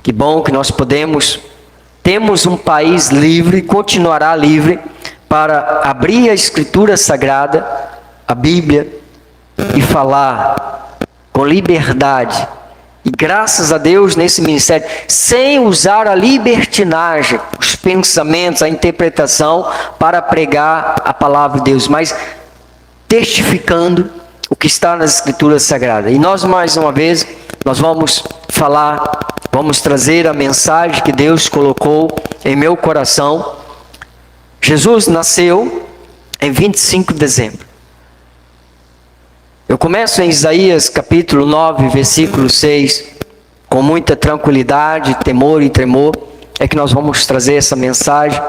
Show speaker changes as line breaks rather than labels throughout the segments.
Que bom que nós temos um país livre, continuará livre, para abrir a Escritura Sagrada, a Bíblia, e falar com liberdade. E graças a Deus nesse ministério, sem usar a libertinagem, os pensamentos, a interpretação, para pregar a palavra de Deus, mas testificando o que está nas Escrituras Sagradas. E nós, mais uma vez, nós vamos trazer a mensagem que Deus colocou em meu coração. Jesus nasceu em 25 de dezembro. Eu começo em Isaías capítulo 9, versículo 6, com muita tranquilidade, temor e tremor, é que nós vamos trazer essa mensagem.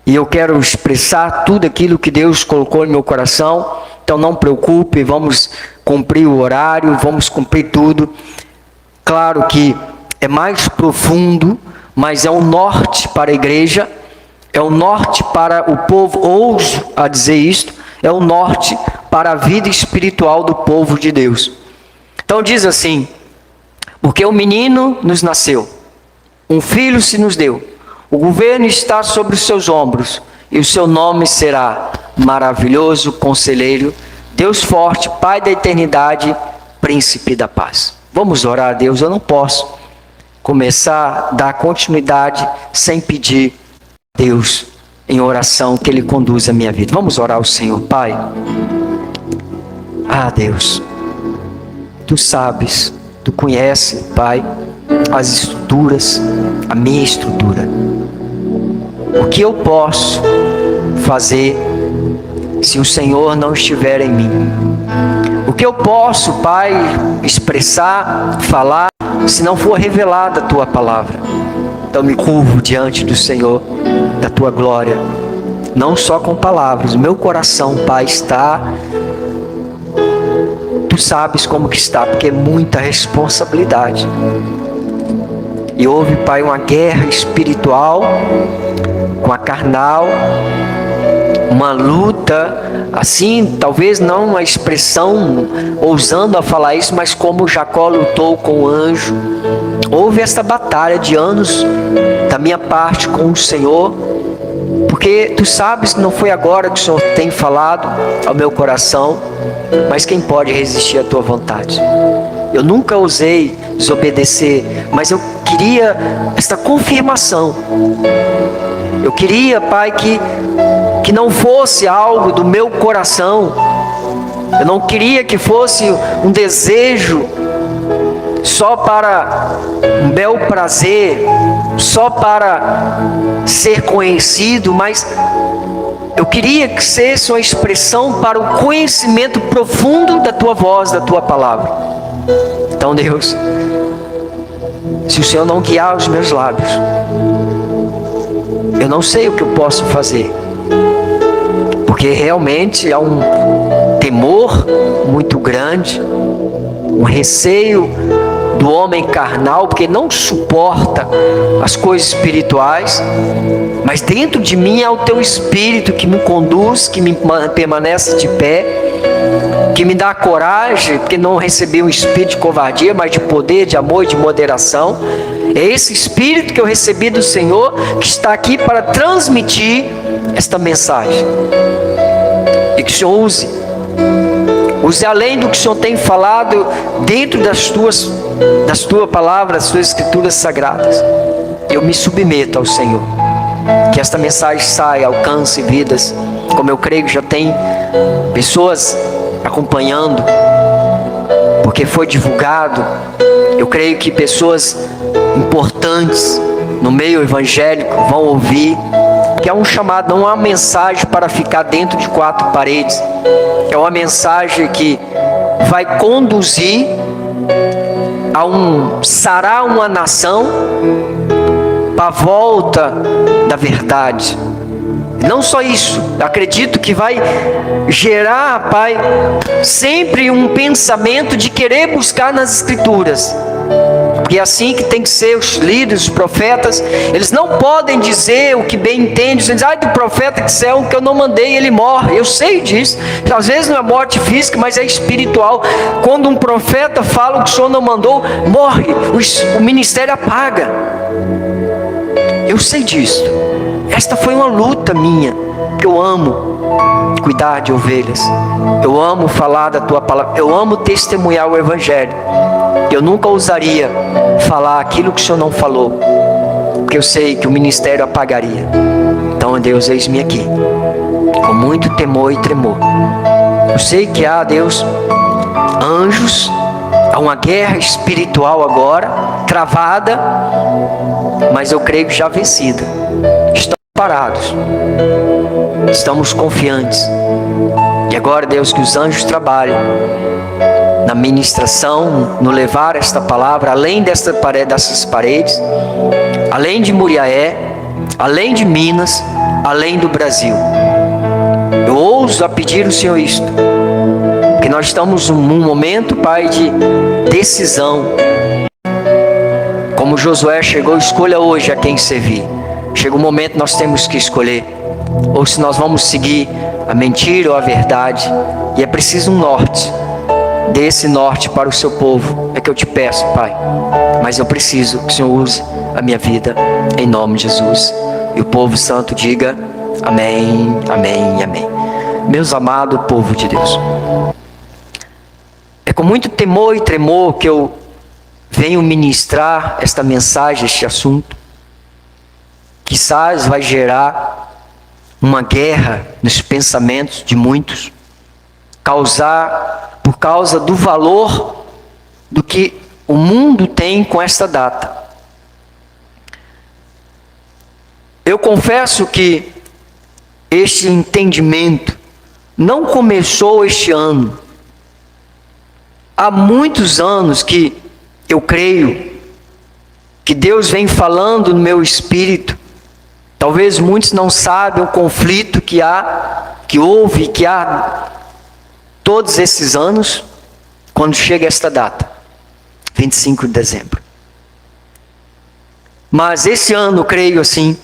E eu quero expressar tudo aquilo que Deus colocou no meu coração. Então não preocupe, vamos cumprir o horário, vamos cumprir tudo. Claro que é mais profundo, mas é um norte para a igreja, é um norte para o povo, ouso a dizer isto, é um norte para a vida espiritual do povo de Deus. Então diz assim: porque um menino nos nasceu, um filho se nos deu, o governo está sobre os seus ombros, e o seu nome será Maravilhoso Conselheiro, Deus Forte, Pai da Eternidade, Príncipe da Paz. Vamos orar a Deus. Eu não posso começar a dar continuidade sem pedir a Deus em oração que Ele conduza a minha vida. Vamos orar ao Senhor. Pai, Deus, Tu sabes, Tu conheces, Pai, as estruturas, a minha estrutura. O que eu posso fazer se o Senhor não estiver em mim? O que eu posso, Pai, expressar, falar, se não for revelada a Tua palavra? Então me curvo diante do Senhor, da Tua glória, não só com palavras. O meu coração, Pai, está... Tu sabes como que está, porque é muita responsabilidade. E houve, Pai, uma guerra espiritual com a carnal, uma luta, assim, talvez não uma expressão ousando a falar isso, mas como Jacó lutou com o anjo. Houve esta batalha de anos da minha parte com o Senhor, porque Tu sabes que não foi agora que o Senhor tem falado ao meu coração, mas quem pode resistir à Tua vontade? Eu nunca ousei desobedecer, mas eu queria esta confirmação. Eu queria, Pai, que não fosse algo do meu coração. Eu não queria que fosse um desejo só para um bel prazer, só para ser conhecido, mas eu queria que fosse uma expressão para o conhecimento profundo da Tua voz, da Tua palavra. Então, Deus, se o Senhor não guiar os meus lábios, eu não sei o que eu posso fazer, porque realmente há um temor muito grande, um receio do homem carnal, porque não suporta as coisas espirituais, mas dentro de mim é o Teu Espírito que me conduz, que me permanece de pé, que me dá coragem, porque não recebi um espírito de covardia, mas de poder, de amor e de moderação. É esse Espírito que eu recebi do Senhor, que está aqui para transmitir esta mensagem. E que o Senhor use além do que o Senhor tem falado dentro das Tuas palavras, das Tuas Escrituras Sagradas. Eu me submeto ao Senhor. Que esta mensagem saia, alcance vidas, como eu creio que já tem pessoas acompanhando, porque foi divulgado. Eu creio que pessoas importantes no meio evangélico vão ouvir, que é um chamado, não é uma mensagem para ficar dentro de quatro paredes, é uma mensagem que vai conduzir a sarar uma nação para a volta da verdade. Não só isso, acredito que vai gerar, Pai, sempre um pensamento de querer buscar nas Escrituras porque é assim que tem que ser os líderes, os profetas. Eles não podem dizer o que bem entendem, dizendo, do profeta que disser que eu não mandei, ele morre. Eu sei disso. Às vezes não é morte física, mas é espiritual. Quando um profeta fala o que o Senhor não mandou, morre, o ministério apaga. Eu sei disso. Esta foi uma luta minha, que eu amo cuidar de ovelhas, eu amo falar da tua palavra, eu amo testemunhar o evangelho. Eu nunca ousaria falar aquilo que o Senhor não falou, porque eu sei que o ministério apagaria. Então, Deus, eis-me aqui, com muito temor e tremor. Eu sei que há, Deus, anjos, há uma guerra espiritual agora, travada, mas eu creio que já vencida. Estamos parados, estamos confiantes. E agora, Deus, que os anjos trabalhem na ministração, no levar esta palavra, além dessas paredes, além de Muriaé, além de Minas, além do Brasil. Eu ouso a pedir ao Senhor isto, porque nós estamos num momento, Pai, de decisão. Como Josué chegou, escolha hoje a quem servir. Chega um momento nós temos que escolher, ou se nós vamos seguir a mentira ou a verdade, e é preciso um norte. Dê esse norte para o seu povo, é que eu te peço, Pai. Mas eu preciso que o Senhor use a minha vida, em nome de Jesus. E o povo santo diga amém, amém e amém. Meus amados povo de Deus, é com muito temor e tremor que eu venho ministrar esta mensagem, este assunto. Quizás vai gerar uma guerra nos pensamentos de muitos, por causa do valor do que o mundo tem com esta data. Eu confesso que este entendimento não começou este ano. Há muitos anos que eu creio que Deus vem falando no meu espírito. Talvez muitos não sabem o conflito que houve todos esses anos, quando chega esta data, 25 de dezembro. Mas esse ano, creio assim,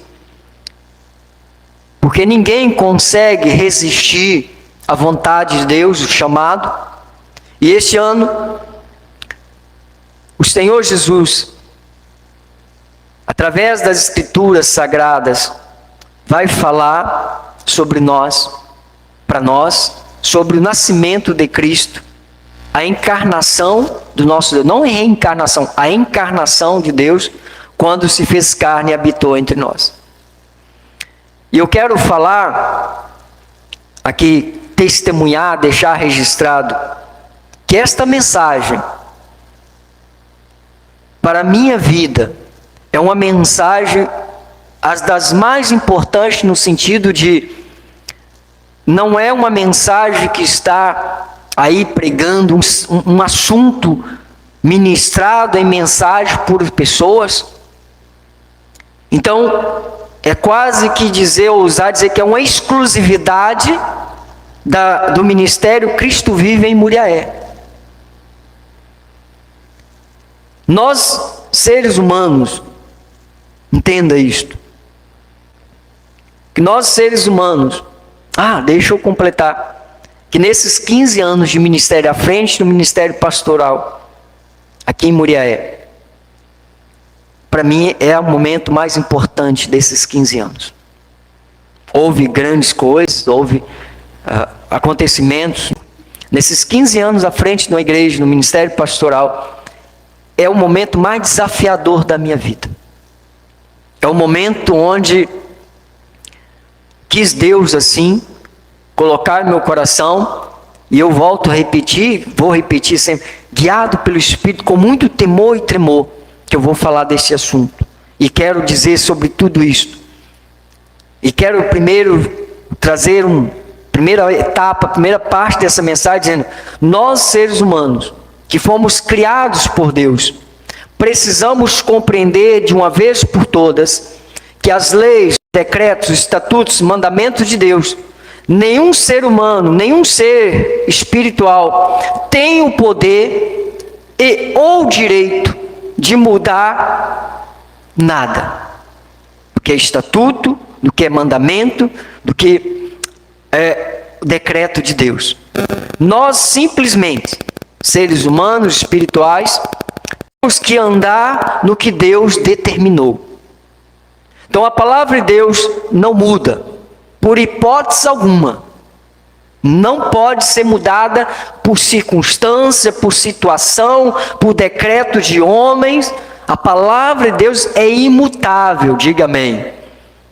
porque ninguém consegue resistir à vontade de Deus, o chamado, e este ano, o Senhor Jesus, através das Escrituras Sagradas, vai falar sobre nós, para nós, sobre o nascimento de Cristo, a encarnação do nosso Deus, não a reencarnação, a encarnação de Deus, quando se fez carne e habitou entre nós. E eu quero falar aqui, testemunhar, deixar registrado, que esta mensagem, para a minha vida, é uma mensagem das mais importantes no sentido de, não é uma mensagem que está aí pregando um assunto ministrado em mensagem por pessoas. Então, é quase que ousar dizer que é uma exclusividade do Ministério Cristo Vive em Muriaé. Nós, seres humanos, entenda isto, que nós seres humanos, deixa eu completar, que nesses 15 anos de ministério à frente do ministério pastoral, aqui em Muriaé, para mim é o momento mais importante desses 15 anos. Houve grandes coisas, houve acontecimentos, nesses 15 anos à frente de uma igreja, no ministério pastoral, é o momento mais desafiador da minha vida. É o momento onde quis Deus assim colocar no meu coração, e eu volto a repetir, vou repetir sempre, guiado pelo Espírito, com muito temor e tremor, que eu vou falar desse assunto. E quero dizer sobre tudo isto. E quero primeiro trazer primeira etapa, primeira parte dessa mensagem, dizendo: nós seres humanos, que fomos criados por Deus, precisamos compreender de uma vez por todas que as leis, decretos, estatutos, mandamentos de Deus, nenhum ser humano, nenhum ser espiritual tem o poder ou o direito de mudar nada. Do que é estatuto, do que é mandamento, do que é decreto de Deus. Nós simplesmente, seres humanos, espirituais, temos que andar no que Deus determinou. Então a palavra de Deus não muda, por hipótese alguma. Não pode ser mudada por circunstância, por situação, por decreto de homens. A palavra de Deus é imutável, diga amém.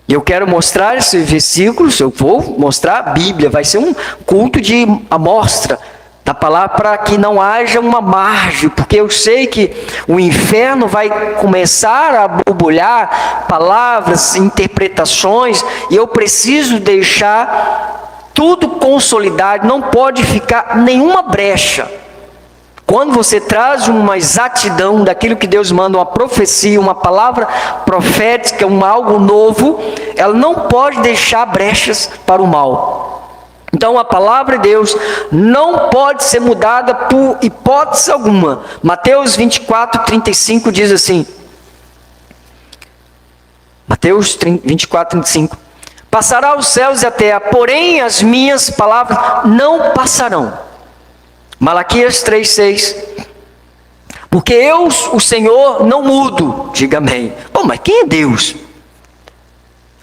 E eu quero mostrar esses versículos, eu vou mostrar a Bíblia, vai ser um culto de amostra da palavra para que não haja uma margem, porque eu sei que o inferno vai começar a borbulhar palavras, interpretações, e eu preciso deixar tudo consolidado, não pode ficar nenhuma brecha. Quando você traz uma exatidão daquilo que Deus manda, uma profecia, uma palavra profética, algo novo, ela não pode deixar brechas para o mal. Então a palavra de Deus não pode ser mudada por hipótese alguma. Mateus 24, 35 diz assim. Mateus 24, 35. Passará os céus e a terra, porém as minhas palavras não passarão. Malaquias 3, 6. Porque eu, o Senhor, não mudo. Diga amém. Bom, mas quem é Deus?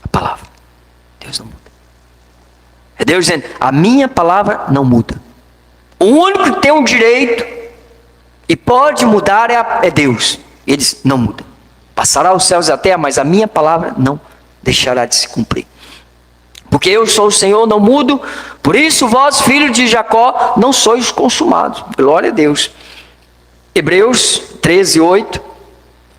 A palavra. Deus não muda. É Deus dizendo, a minha palavra não muda. O único que tem o direito e pode mudar é Deus. Ele diz, não muda. Passará os céus e a terra, mas a minha palavra não deixará de se cumprir. Porque eu sou o Senhor, não mudo. Por isso vós, filhos de Jacó, não sois consumados. Glória a Deus. Hebreus 13, 8.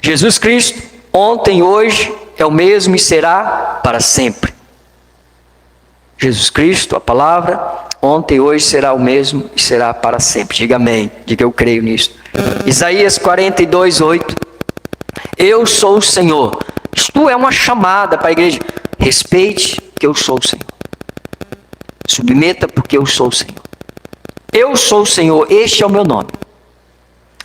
Jesus Cristo, ontem, hoje, é o mesmo e será para sempre. Jesus Cristo, a palavra, ontem e hoje será o mesmo e será para sempre. Diga amém. Diga eu creio nisso. Isaías 42, 8. Eu sou o Senhor. Isto é uma chamada para a igreja. Respeite que eu sou o Senhor. Submeta porque eu sou o Senhor. Eu sou o Senhor, este é o meu nome.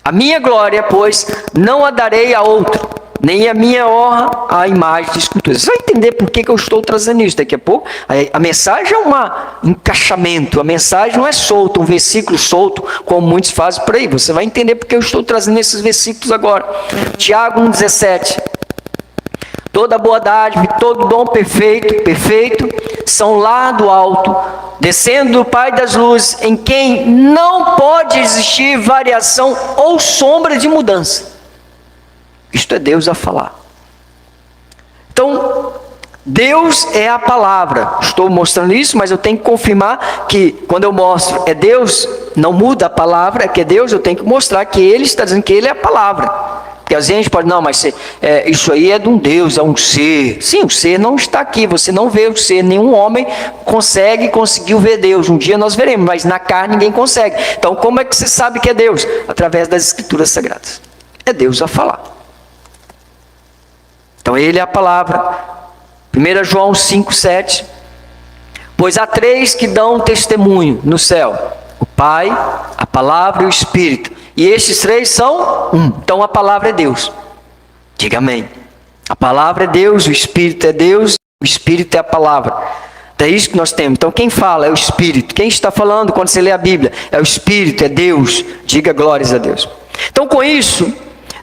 A minha glória, pois, não a darei a outro, nem a minha honra à imagem de escultura. Você vai entender por que eu estou trazendo isso daqui a pouco. A mensagem é um encaixamento, a mensagem não é solta, um versículo solto, como muitos fazem por aí. Você vai entender por que eu estou trazendo esses versículos agora. Tiago 1,17. Toda boa dádiva, todo dom perfeito, são lá do alto, descendo do Pai das luzes, em quem não pode existir variação ou sombra de mudança. Isto é Deus a falar. Então, Deus é a palavra. Estou mostrando isso, mas eu tenho que confirmar que quando eu mostro é Deus, não muda a palavra, é que é Deus, eu tenho que mostrar que Ele está dizendo que Ele é a palavra. Porque às vezes a gente pode, não, mas isso aí é de um Deus, é um ser. Sim, o ser não está aqui, você não vê o ser, nenhum homem conseguiu ver Deus. Um dia nós veremos, mas na carne ninguém consegue. Então como é que você sabe que é Deus? Através das Escrituras Sagradas. É Deus a falar. Então Ele é a palavra. 1 João 5, 7. Pois há três que dão testemunho no céu: o Pai, a palavra e o Espírito. E estes três são um. Então a palavra é Deus. Diga amém. A palavra é Deus, o Espírito é Deus, o Espírito é a palavra. É isso que nós temos. Então quem fala é o Espírito. Quem está falando quando você lê a Bíblia? É o Espírito, é Deus. Diga glórias a Deus. Então com isso,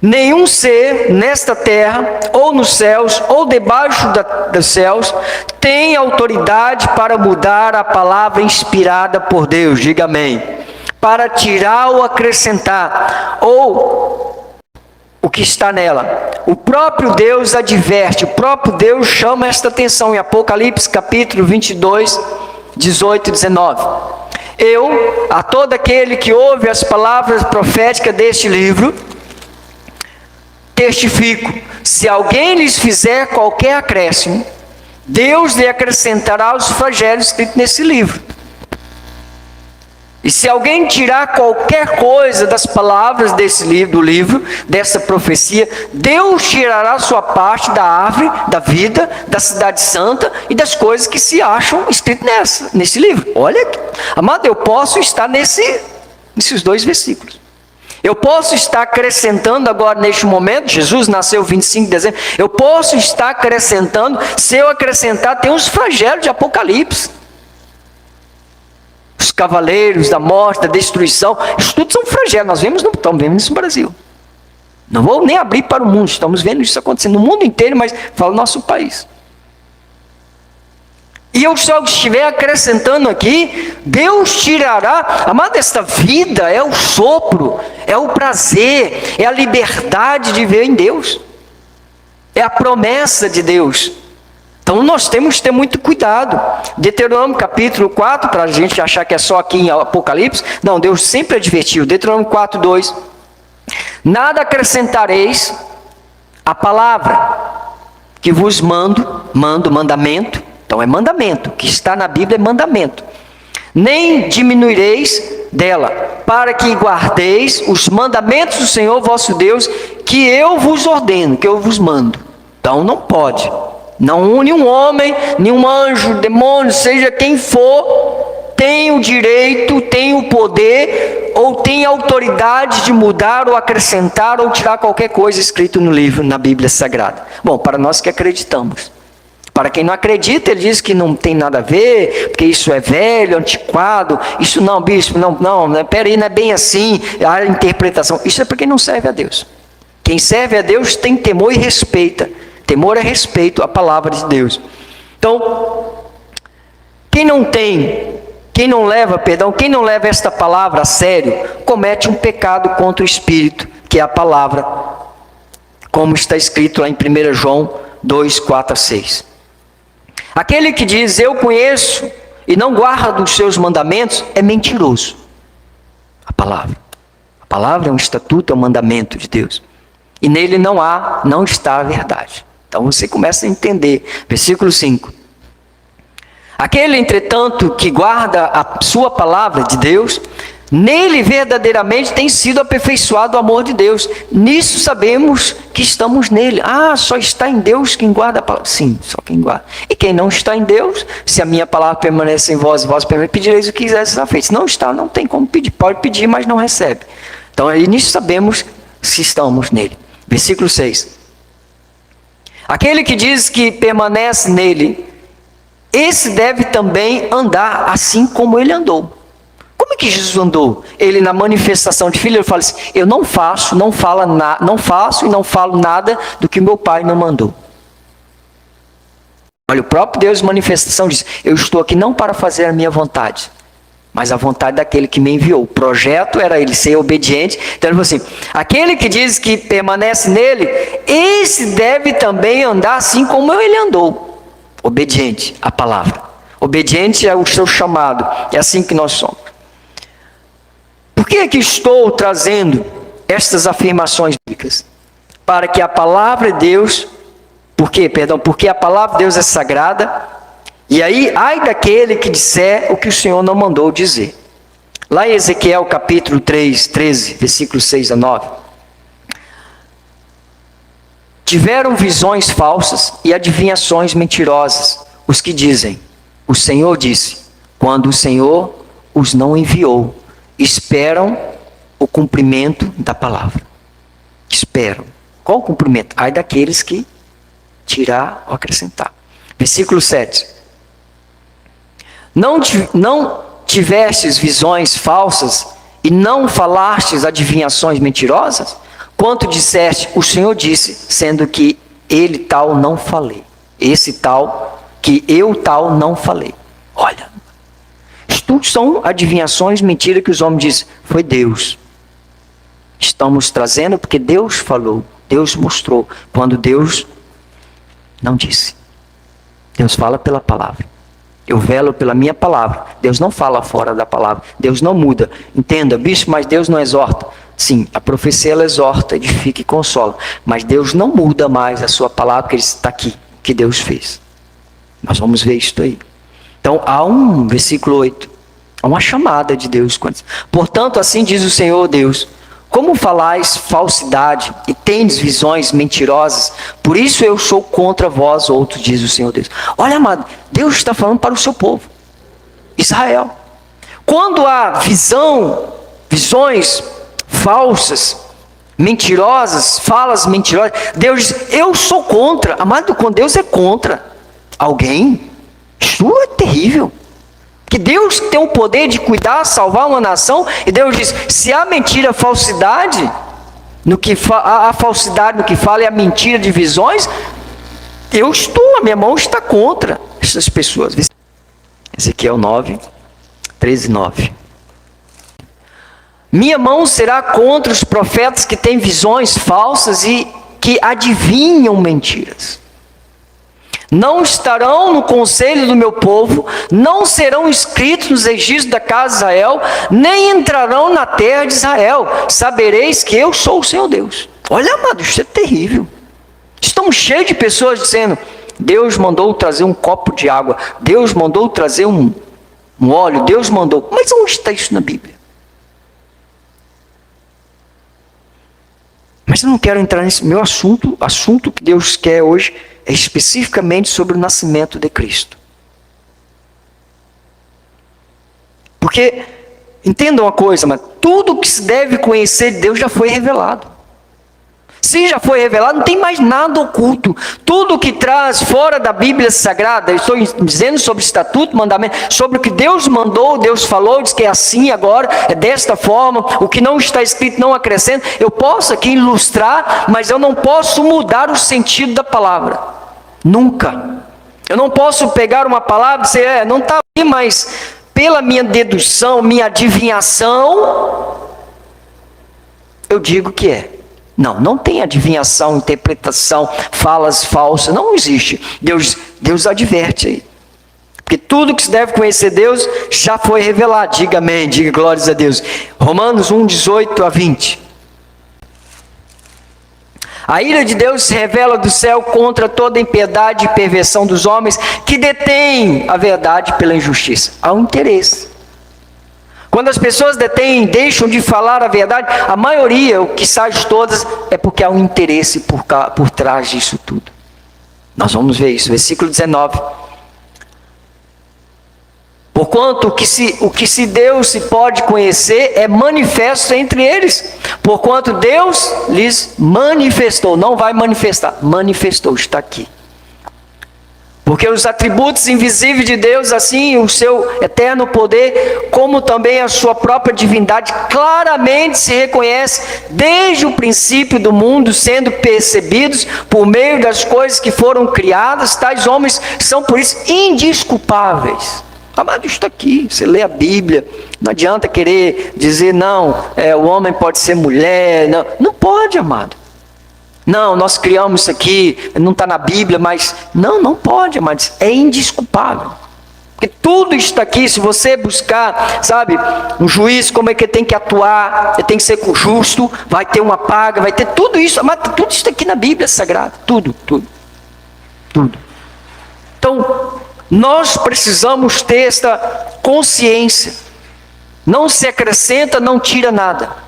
nenhum ser nesta terra, ou nos céus, ou debaixo dos céus, tem autoridade para mudar a palavra inspirada por Deus. Diga amém. Para tirar ou acrescentar, ou o que está nela. O próprio Deus adverte, o próprio Deus chama esta atenção em Apocalipse capítulo 22, 18 e 19. Eu, a todo aquele que ouve as palavras proféticas deste livro, testifico, se alguém lhes fizer qualquer acréscimo, Deus lhe acrescentará os flagelos escritos nesse livro. E se alguém tirar qualquer coisa das palavras desse livro, do livro, dessa profecia, Deus tirará sua parte da árvore, da vida, da cidade santa e das coisas que se acham escritas nesse livro. Olha, amado, eu posso estar nesses dois versículos. Eu posso estar acrescentando agora neste momento, Jesus nasceu 25 de dezembro, eu posso estar acrescentando, se eu acrescentar, tem uns flagelos de Apocalipse. Os cavaleiros da morte, da destruição, isso tudo são flagelos, nós estamos vendo isso no Brasil. Não vou nem abrir para o mundo, estamos vendo isso acontecendo no mundo inteiro, mas fala no nosso país. E eu só estiver acrescentando aqui, Deus tirará, amado, esta vida é o sopro, é o prazer, é a liberdade de ver em Deus, é a promessa de Deus. Então nós temos que ter muito cuidado. Deuteronômio capítulo 4, para a gente achar que é só aqui em Apocalipse, não, Deus sempre advertiu. Deuteronômio 4, 2, nada acrescentareis a palavra que vos mandamento. Então é mandamento, o que está na Bíblia é mandamento. Nem diminuireis dela, para que guardeis os mandamentos do Senhor vosso Deus, que eu vos ordeno, que eu vos mando. Então não pode. Não, nenhum homem, nenhum anjo, demônio, seja quem for, tem o direito, tem o poder, ou tem a autoridade de mudar, ou acrescentar, ou tirar qualquer coisa escrito no livro, na Bíblia Sagrada. Bom, para nós que acreditamos. Para quem não acredita, ele diz que não tem nada a ver, porque isso é velho, antiquado, isso não, bispo, não, peraí, não é bem assim, a interpretação. Isso é para quem não serve a Deus. Quem serve a Deus tem temor e respeita. Temor é respeito à palavra de Deus. Então, quem não leva esta palavra a sério, comete um pecado contra o Espírito, que é a palavra, como está escrito lá em 1 João 2, 4 a 6. Aquele que diz, eu conheço, e não guarda os seus mandamentos, é mentiroso. A palavra é um estatuto, é um mandamento de Deus. E nele não está a verdade. Então você começa a entender. Versículo 5. Aquele, entretanto, que guarda a sua palavra de Deus, nele verdadeiramente tem sido aperfeiçoado o amor de Deus. Nisso sabemos que estamos nele. Só está em Deus quem guarda a palavra. Sim, só quem guarda. E quem não está em Deus, se a minha palavra permanece em vós, vós pedireis o que quiser será feito. Se não está, não tem como pedir. Pode pedir, mas não recebe. Então, aí nisso sabemos se estamos nele. Versículo 6. Aquele que diz que permanece nele, esse deve também andar assim como ele andou. Como é que Jesus andou? Ele, na manifestação de filho, ele fala assim, eu não faço e não falo nada do que meu pai não mandou. Olha, o próprio Deus em manifestação diz, eu estou aqui não para fazer a minha vontade, mas a vontade daquele que me enviou. O projeto era ele ser obediente. Então ele falou assim, aquele que diz que permanece nele, esse deve também andar assim como ele andou. Obediente à palavra. Obediente ao seu chamado. É assim que nós somos. Por que é que estou trazendo estas afirmações bíblicas? Para que a palavra de Deus, porque a palavra de Deus é sagrada, e aí, ai daquele que disser o que o Senhor não mandou dizer. Lá em Ezequiel capítulo 3, 13, versículos 6 a 9. Tiveram visões falsas e adivinhações mentirosas, os que dizem, o Senhor disse, quando o Senhor os não enviou. Esperam o cumprimento da palavra. Esperam. Qual o cumprimento? Ai daqueles que tirar ou acrescentar. Versículo 7. Não tivestes visões falsas e não falastes adivinhações mentirosas? Quanto disseste, o Senhor disse, sendo que ele tal não falei. Esse tal, que eu tal não falei. Olha, tudo são adivinhações, mentiras que os homens dizem, foi Deus. Estamos trazendo porque Deus falou, Deus mostrou, quando Deus não disse. Deus fala pela palavra. Eu velo pela minha palavra. Deus não fala fora da palavra. Deus não muda. Entenda, bicho, mas Deus não exorta. Sim, a profecia ela exorta, edifica e consola. Mas Deus não muda mais a sua palavra, porque ele está aqui, que Deus fez. Nós vamos ver isso aí. Então, há um versículo 8. Há uma chamada de Deus. Portanto, assim diz o Senhor Deus. Como falais falsidade e tendes visões mentirosas, por isso eu sou contra vós outros, diz o Senhor Deus. Olha, amado, Deus está falando para o seu povo, Israel. Quando há visões falsas, mentirosas, falas mentirosas. Deus diz, eu sou contra. Amado, quando Deus é contra alguém, isso é terrível. Que Deus tem o poder de cuidar, salvar uma nação, e Deus diz, se há mentira, a falsidade, a falsidade no que fala e a mentira de visões, a minha mão está contra essas pessoas. Ezequiel 9, 13 e 9. Minha mão será contra os profetas que têm visões falsas e que adivinham mentiras. Não estarão no conselho do meu povo, não serão inscritos nos registros da casa de Israel, nem entrarão na terra de Israel. Sabereis que eu sou o Senhor Deus. Olha, amado, isso é terrível. Estamos cheios de pessoas dizendo, Deus mandou trazer um copo de água, Deus mandou trazer um óleo, Deus mandou. Mas onde está isso na Bíblia? Mas eu não quero entrar nesse meu assunto. O assunto que Deus quer hoje é especificamente sobre o nascimento de Cristo. Porque, entendam uma coisa, mas tudo que se deve conhecer de Deus já foi revelado. Se já foi revelado, não tem mais nada oculto. Tudo que traz fora da Bíblia Sagrada, eu estou dizendo sobre estatuto, mandamento, sobre o que Deus mandou, Deus falou, diz que é assim agora, é desta forma, o que não está escrito não acrescenta. Eu posso aqui ilustrar, mas eu não posso mudar o sentido da palavra. Nunca. Eu não posso pegar uma palavra e dizer, não está aqui, mas pela minha dedução, minha adivinhação, eu digo que é. Não tem adivinhação, interpretação, falas falsas, não existe. Deus adverte aí. Porque tudo que se deve conhecer Deus já foi revelado. Diga amém, diga glórias a Deus. Romanos 1, 18 a 20. A ira de Deus se revela do céu contra toda impiedade e perversão dos homens que detêm a verdade pela injustiça. Há um interesse. Quando as pessoas deixam de falar a verdade, a maioria, o que sai de todas, é porque há um interesse por trás disso tudo. Nós vamos ver isso, versículo 19. Porquanto o que se Deus se pode conhecer é manifesto entre eles. Porquanto Deus lhes manifestou, não vai manifestar, manifestou, está aqui. Porque os atributos invisíveis de Deus, assim o seu eterno poder, como também a sua própria divindade, claramente se reconhece desde o princípio do mundo, sendo percebidos por meio das coisas que foram criadas. Tais homens são por isso indesculpáveis. Amado, isso está aqui, você lê a Bíblia, não adianta querer dizer, o homem pode ser mulher, não pode, amado. Não, nós criamos isso aqui, não está na Bíblia, mas não pode, mas é indesculpável. Porque tudo está aqui, se você buscar, um juiz, como é que ele tem que atuar, ele tem que ser justo, vai ter uma paga, vai ter tudo isso, mas tudo isso está aqui na Bíblia Sagrada, tudo. Então, nós precisamos ter esta consciência, não se acrescenta, não tira nada.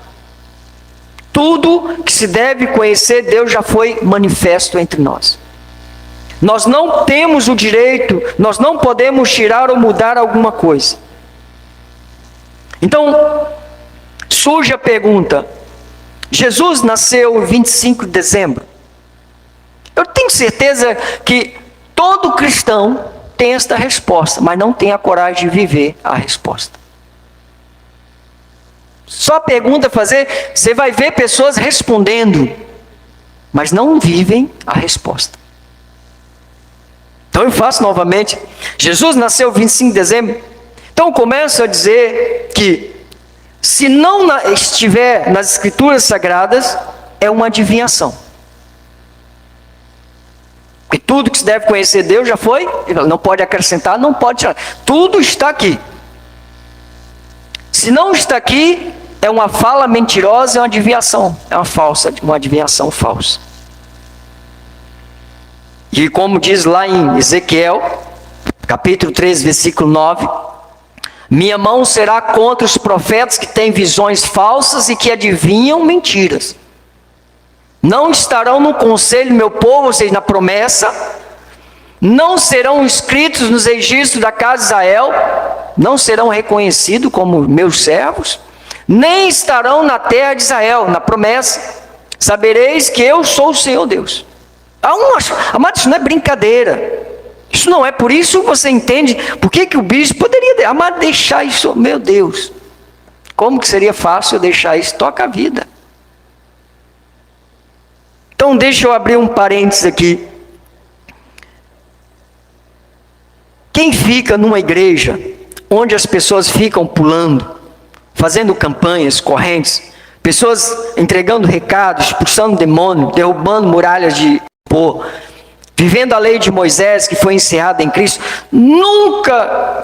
Tudo que se deve conhecer, Deus já foi manifesto entre nós. Nós não temos o direito, nós não podemos tirar ou mudar alguma coisa. Então, surge a pergunta, Jesus nasceu em 25 de dezembro. Eu tenho certeza que todo cristão tem esta resposta, mas não tem a coragem de viver a resposta. Só pergunta fazer, você vai ver pessoas respondendo, mas não vivem a resposta. Então eu faço novamente. Jesus nasceu 25 de dezembro. Então eu começo a dizer que, se não estiver nas Escrituras Sagradas, é uma adivinhação. Porque tudo que se deve conhecer Deus já foi, não pode acrescentar, não pode tirar. Tudo está aqui. Se não está aqui, é uma fala mentirosa, é uma adivinhação. É uma adivinhação falsa. E como diz lá em Ezequiel, capítulo 3, versículo 9, minha mão será contra os profetas que têm visões falsas e que adivinham mentiras. Não estarão no conselho do meu povo, ou seja, na promessa, não serão inscritos nos registros da casa de Israel, não serão reconhecidos como meus servos, nem estarão na terra de Israel, na promessa. Sabereis que eu sou o Senhor Deus. Amado, isso não é brincadeira. Isso não é, por isso você entende por que o bispo poderia deixar isso. Meu Deus, como que seria fácil eu deixar isso? Toca a vida. Então deixa eu abrir um parênteses aqui. Quem fica numa igreja onde as pessoas ficam pulando, fazendo campanhas, correntes, pessoas entregando recados, expulsando demônio, derrubando muralhas de pó, vivendo a lei de Moisés que foi encerrada em Cristo, nunca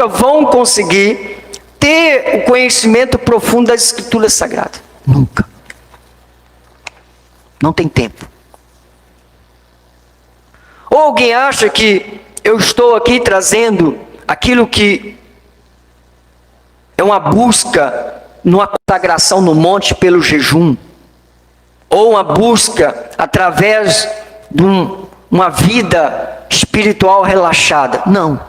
vão conseguir ter o conhecimento profundo das Escrituras Sagradas. Nunca. Não tem tempo. Ou alguém acha que eu estou aqui trazendo aquilo que é uma busca numa consagração no monte pelo jejum, ou uma busca através de uma vida espiritual relaxada. Não.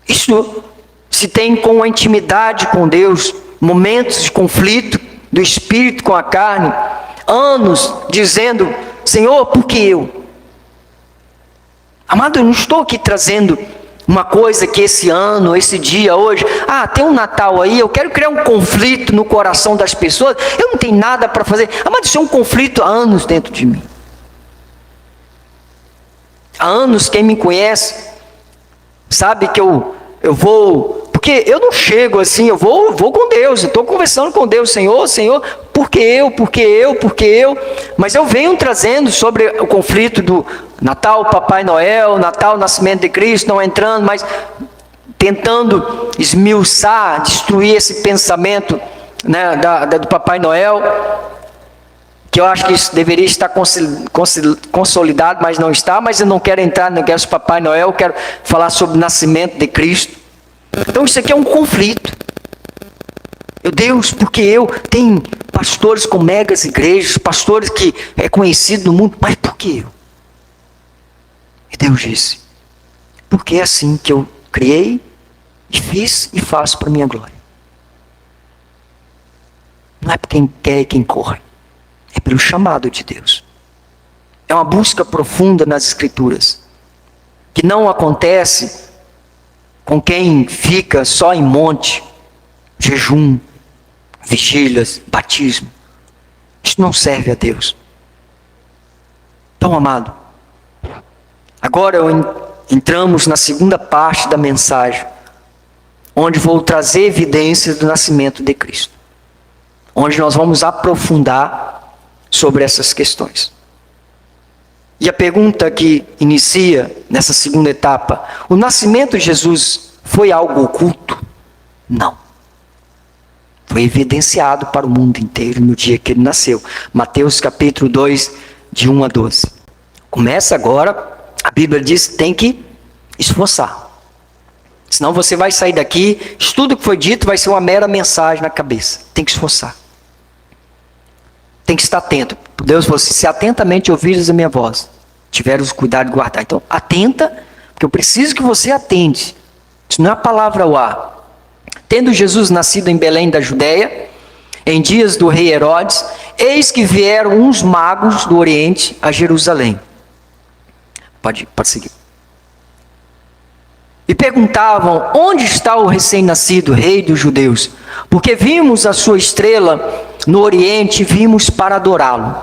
Isso se tem com a intimidade com Deus, momentos de conflito do espírito com a carne, anos dizendo: Senhor, por que eu? Amado, eu não estou aqui trazendo uma coisa que esse ano, esse dia, hoje, tem um Natal aí, eu quero criar um conflito no coração das pessoas, eu não tenho nada para fazer. Amado, isso é um conflito há anos dentro de mim. Há anos, quem me conhece, sabe que eu vou, porque eu não chego assim, eu vou com Deus, eu estou conversando com Deus, Senhor, por que eu, mas eu venho trazendo sobre o conflito do Natal, Papai Noel, Natal, Nascimento de Cristo, não entrando, mas tentando esmiuçar, destruir esse pensamento, né, do Papai Noel, que eu acho que isso deveria estar consolidado, mas não está. Mas eu não quero entrar no negócio do Papai Noel, eu quero falar sobre o nascimento de Cristo. Então isso aqui é um conflito. Meu Deus, porque tem pastores com megas igrejas, pastores que é conhecido no mundo, mas por que eu? E Deus disse: porque é assim que eu criei, e fiz e faço para a minha glória. Não é por quem quer e quem corre, é pelo chamado de Deus. É uma busca profunda nas Escrituras, que não acontece com quem fica só em monte, jejum, vigílias, batismo. Isso não serve a Deus. Então, amado, agora entramos na segunda parte da mensagem, onde vou trazer evidências do nascimento de Cristo, onde nós vamos aprofundar sobre essas questões. E a pergunta que inicia nessa segunda etapa: o nascimento de Jesus foi algo oculto? Não. Foi evidenciado para o mundo inteiro no dia que ele nasceu. Mateus capítulo 2, de 1 a 12. Começa agora, a Bíblia diz que tem que esforçar. Senão você vai sair daqui, tudo que foi dito vai ser uma mera mensagem na cabeça. Tem que esforçar. Tem que estar atento. Deus falou assim: se atentamente ouvires a minha voz, tiveres o cuidado de guardar. Então, atenta, porque eu preciso que você atende. Isso não é a palavra ao ar. Tendo Jesus nascido em Belém da Judéia, em dias do rei Herodes, eis que vieram uns magos do Oriente a Jerusalém. Pode seguir. E perguntavam: onde está o recém-nascido rei dos judeus? Porque vimos a sua estrela no Oriente e vimos para adorá-lo.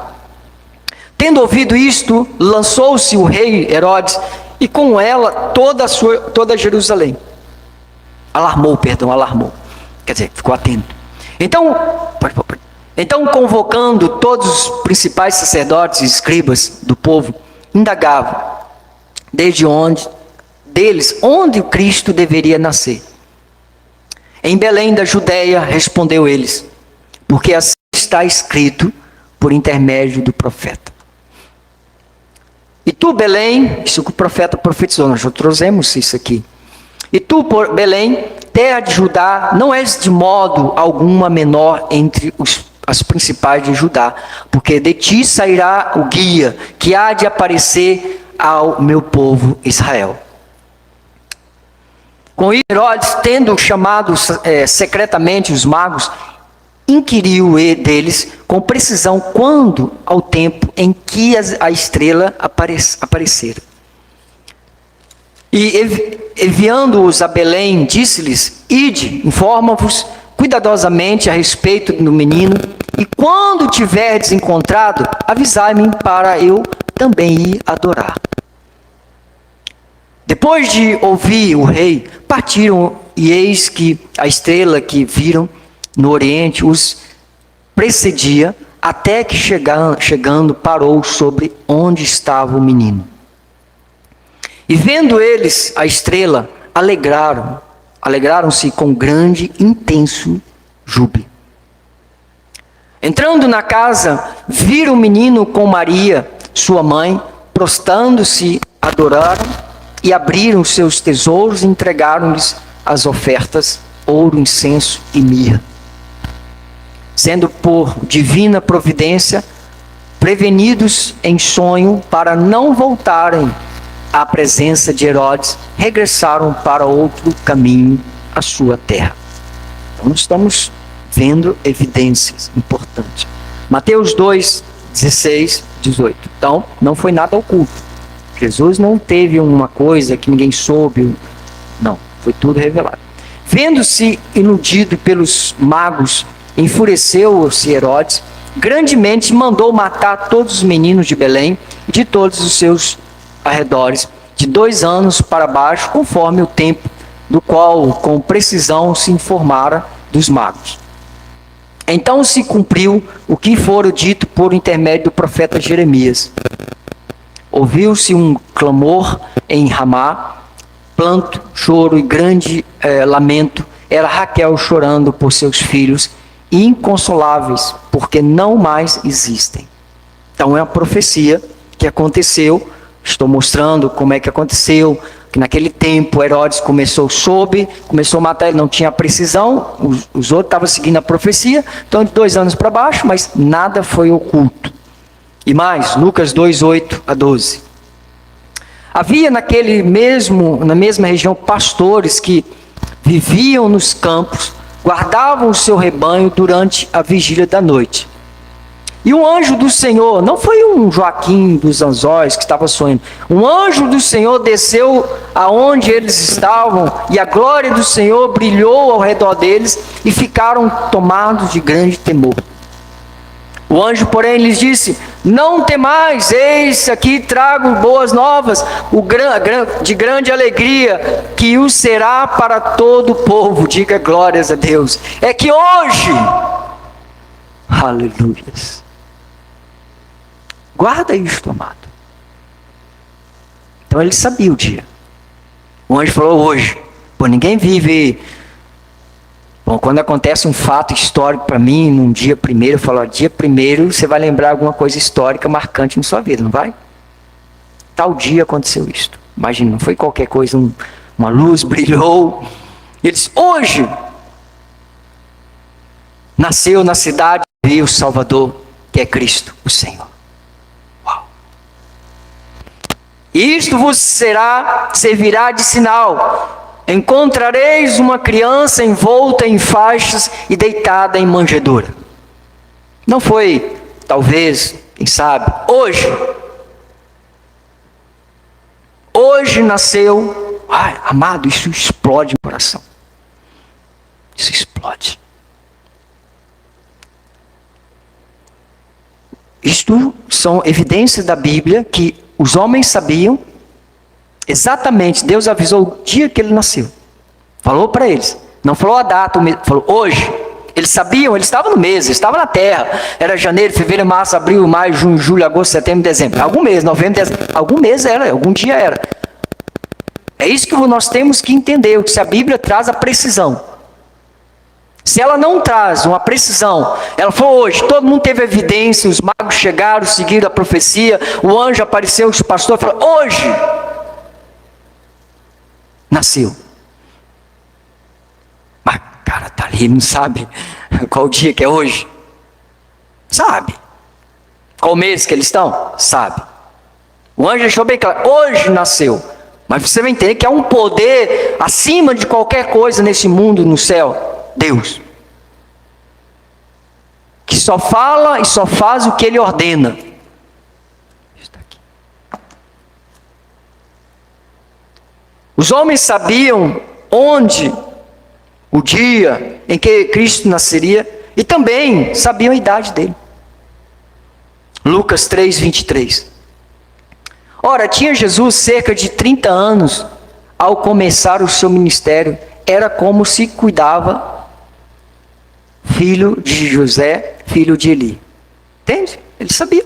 Tendo ouvido isto, lançou-se o rei Herodes e com ela toda Jerusalém. Alarmou. Quer dizer, ficou atento. Então, convocando todos os principais sacerdotes e escribas do povo, indagava deles onde o Cristo deveria nascer. Em Belém da Judéia, respondeu eles, porque assim está escrito por intermédio do profeta. E tu, Belém, isso que o profeta profetizou, nós já trouxemos isso aqui. E tu, Belém, terra de Judá, não és de modo alguma menor entre as principais de Judá, porque de ti sairá o guia que há de aparecer ao meu povo Israel. Com isso, Herodes, tendo chamado secretamente os magos, inquiriu deles com precisão quando ao tempo em que a estrela aparecera. E enviando-os a Belém, disse-lhes: Ide, informa-vos cuidadosamente a respeito do menino, e quando tiverdes encontrado, avisai-me para eu também ir adorar. Depois de ouvir o rei, partiram, e eis que a estrela que viram no oriente os precedia, até que chegando parou sobre onde estava o menino. E vendo eles a estrela, alegraram-se com grande e intenso júbilo. Entrando na casa, viram o menino com Maria, sua mãe, prostrando-se, adoraram e abriram seus tesouros e entregaram-lhes as ofertas, ouro, incenso e mirra. Sendo por divina providência prevenidos em sonho para não voltarem à presença de Herodes, regressaram para outro caminho à sua terra. Então, nós estamos vendo evidências importantes. Mateus 2, 16, 18. Então, não foi nada oculto. Jesus não teve uma coisa que ninguém soube. Não, foi tudo revelado. Vendo-se iludido pelos magos, enfureceu-se Herodes, grandemente mandou matar todos os meninos de Belém e de todos os seus arredores, de 2 anos para baixo, conforme o tempo do qual com precisão se informara dos magos. Então se cumpriu o que fora dito por intermédio do profeta Jeremias. Ouviu-se um clamor em Ramá, planto, choro e grande lamento. Era Raquel chorando por seus filhos, inconsoláveis, porque não mais existem. Então é uma profecia que aconteceu. Estou mostrando como é que aconteceu, que naquele tempo Herodes começou a matar, ele não tinha precisão, os outros estavam seguindo a profecia, então de 2 anos para baixo, mas nada foi oculto. E mais, Lucas 2, 8 a 12. Havia na mesma região pastores que viviam nos campos, guardavam o seu rebanho durante a vigília da noite. E um anjo do Senhor, não foi um Joaquim dos Anzóis que estava sonhando, um anjo do Senhor desceu aonde eles estavam, e a glória do Senhor brilhou ao redor deles, e ficaram tomados de grande temor. O anjo, porém, lhes disse: não temais, eis aqui trago boas novas, de grande alegria, que o será para todo o povo. Diga glórias a Deus. É que hoje, aleluias, guarda isto, amado. Então ele sabia o dia. O anjo falou hoje. Pô, ninguém vive. Bom, quando acontece um fato histórico para mim, num dia primeiro, eu falo, dia primeiro você vai lembrar alguma coisa histórica marcante na sua vida, não vai? Tal dia aconteceu isto. Imagina, não foi qualquer coisa, uma luz brilhou. E ele disse, hoje nasceu na cidade de o Salvador, que é Cristo, o Senhor. Uau. E isto vos servirá de sinal. Encontrareis uma criança envolta em faixas e deitada em manjedoura. Não foi, talvez, quem sabe, hoje nasceu. Ai, amado, isso explode o coração. Isso explode. Isto são evidências da Bíblia que os homens sabiam. Exatamente, Deus avisou o dia que ele nasceu. Falou para eles. Não falou a data, falou hoje. Eles sabiam, eles estavam no mês, eles estavam na terra. Era janeiro, fevereiro, março, abril, maio, junho, julho, agosto, setembro, dezembro. Algum mês, novembro, dezembro. Algum mês era, algum dia era. É isso que nós temos que entender. Se a Bíblia traz a precisão. Se ela não traz uma precisão, ela falou hoje, todo mundo teve evidência, os magos chegaram, seguiram a profecia, o anjo apareceu, o pastor falou, hoje nasceu. Mas, cara, tá ali, não sabe qual dia que é hoje? Sabe. Qual mês que eles estão? Sabe. O anjo deixou bem claro, hoje nasceu. Mas você vai entender que há um poder acima de qualquer coisa nesse mundo, no céu. Deus. Que só fala e só faz o que Ele ordena. Os homens sabiam onde, o dia em que Cristo nasceria, e também sabiam a idade dele. Lucas 3, 23. Ora, tinha Jesus cerca de 30 anos ao começar o seu ministério. Era como se cuidava filho de José, filho de Eli. Entende? Ele sabia.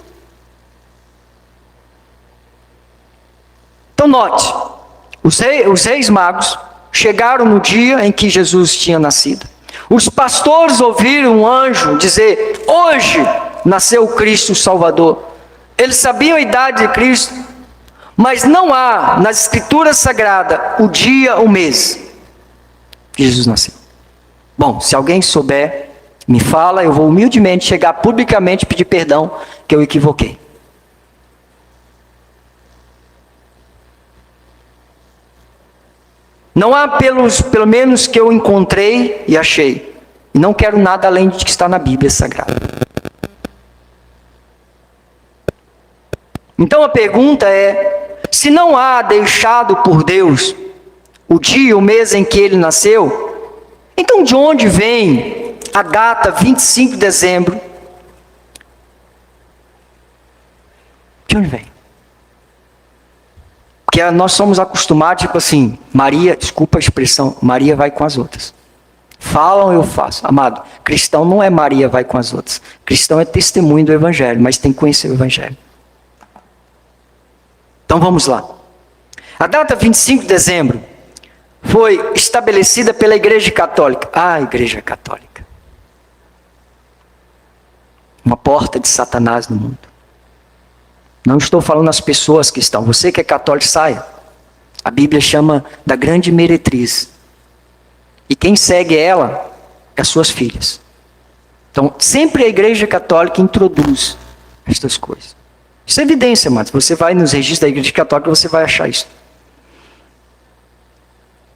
Então note, os reis magos chegaram no dia em que Jesus tinha nascido. Os pastores ouviram um anjo dizer: hoje nasceu Cristo o Salvador. Eles sabiam a idade de Cristo, mas não há nas Escrituras Sagradas o dia, o mês que Jesus nasceu. Bom, se alguém souber, me fala, eu vou humildemente chegar publicamente e pedir perdão que eu equivoquei. Não há pelo menos que eu encontrei e achei. E não quero nada além de que está na Bíblia Sagrada. Então a pergunta é: se não há deixado por Deus o dia, o mês em que ele nasceu, então de onde vem a data 25 de dezembro? De onde vem? Porque nós somos acostumados, tipo assim, Maria, desculpa a expressão, Maria vai com as outras. Falam, eu faço. Amado, cristão não é Maria vai com as outras. Cristão é testemunho do Evangelho, mas tem que conhecer o Evangelho. Então vamos lá. A data 25 de dezembro foi estabelecida pela Igreja Católica. Ah, Igreja Católica. Uma porta de Satanás no mundo. Não estou falando as pessoas que estão. Você que é católico, saia. A Bíblia chama da grande meretriz. E quem segue ela é as suas filhas. Então, sempre a Igreja Católica introduz estas coisas. Isso é evidência, mas você vai nos registros da Igreja Católica, você vai achar isso.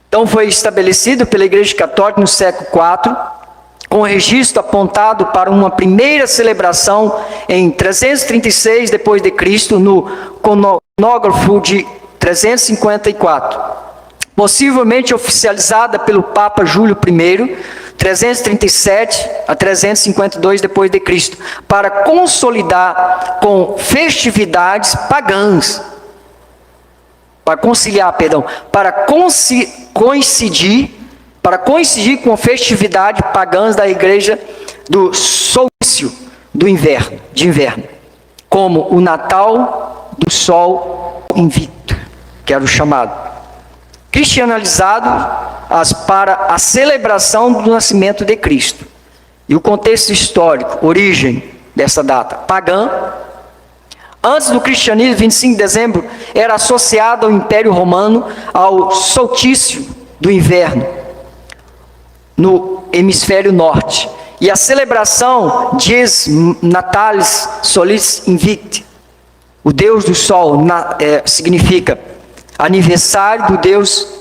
Então, foi estabelecido pela Igreja Católica no século IV, com o registro apontado para uma primeira celebração em 336 depois de Cristo, no cronógrafo de 354. Possivelmente oficializada pelo Papa Júlio I, 337 a 352 depois de Cristo, para consolidar com festividades pagãs, para coincidir com festividades pagãs da igreja do solstício de inverno, como o Natal do Sol Invicto, que era o chamado, cristianizado para a celebração do nascimento de Cristo. E o contexto histórico, origem dessa data, pagã. Antes do cristianismo, 25 de dezembro era associado ao Império Romano, ao solstício do inverno, no hemisfério norte. E a celebração dies natalis solis invicti, o Deus do Sol, significa aniversário do Deus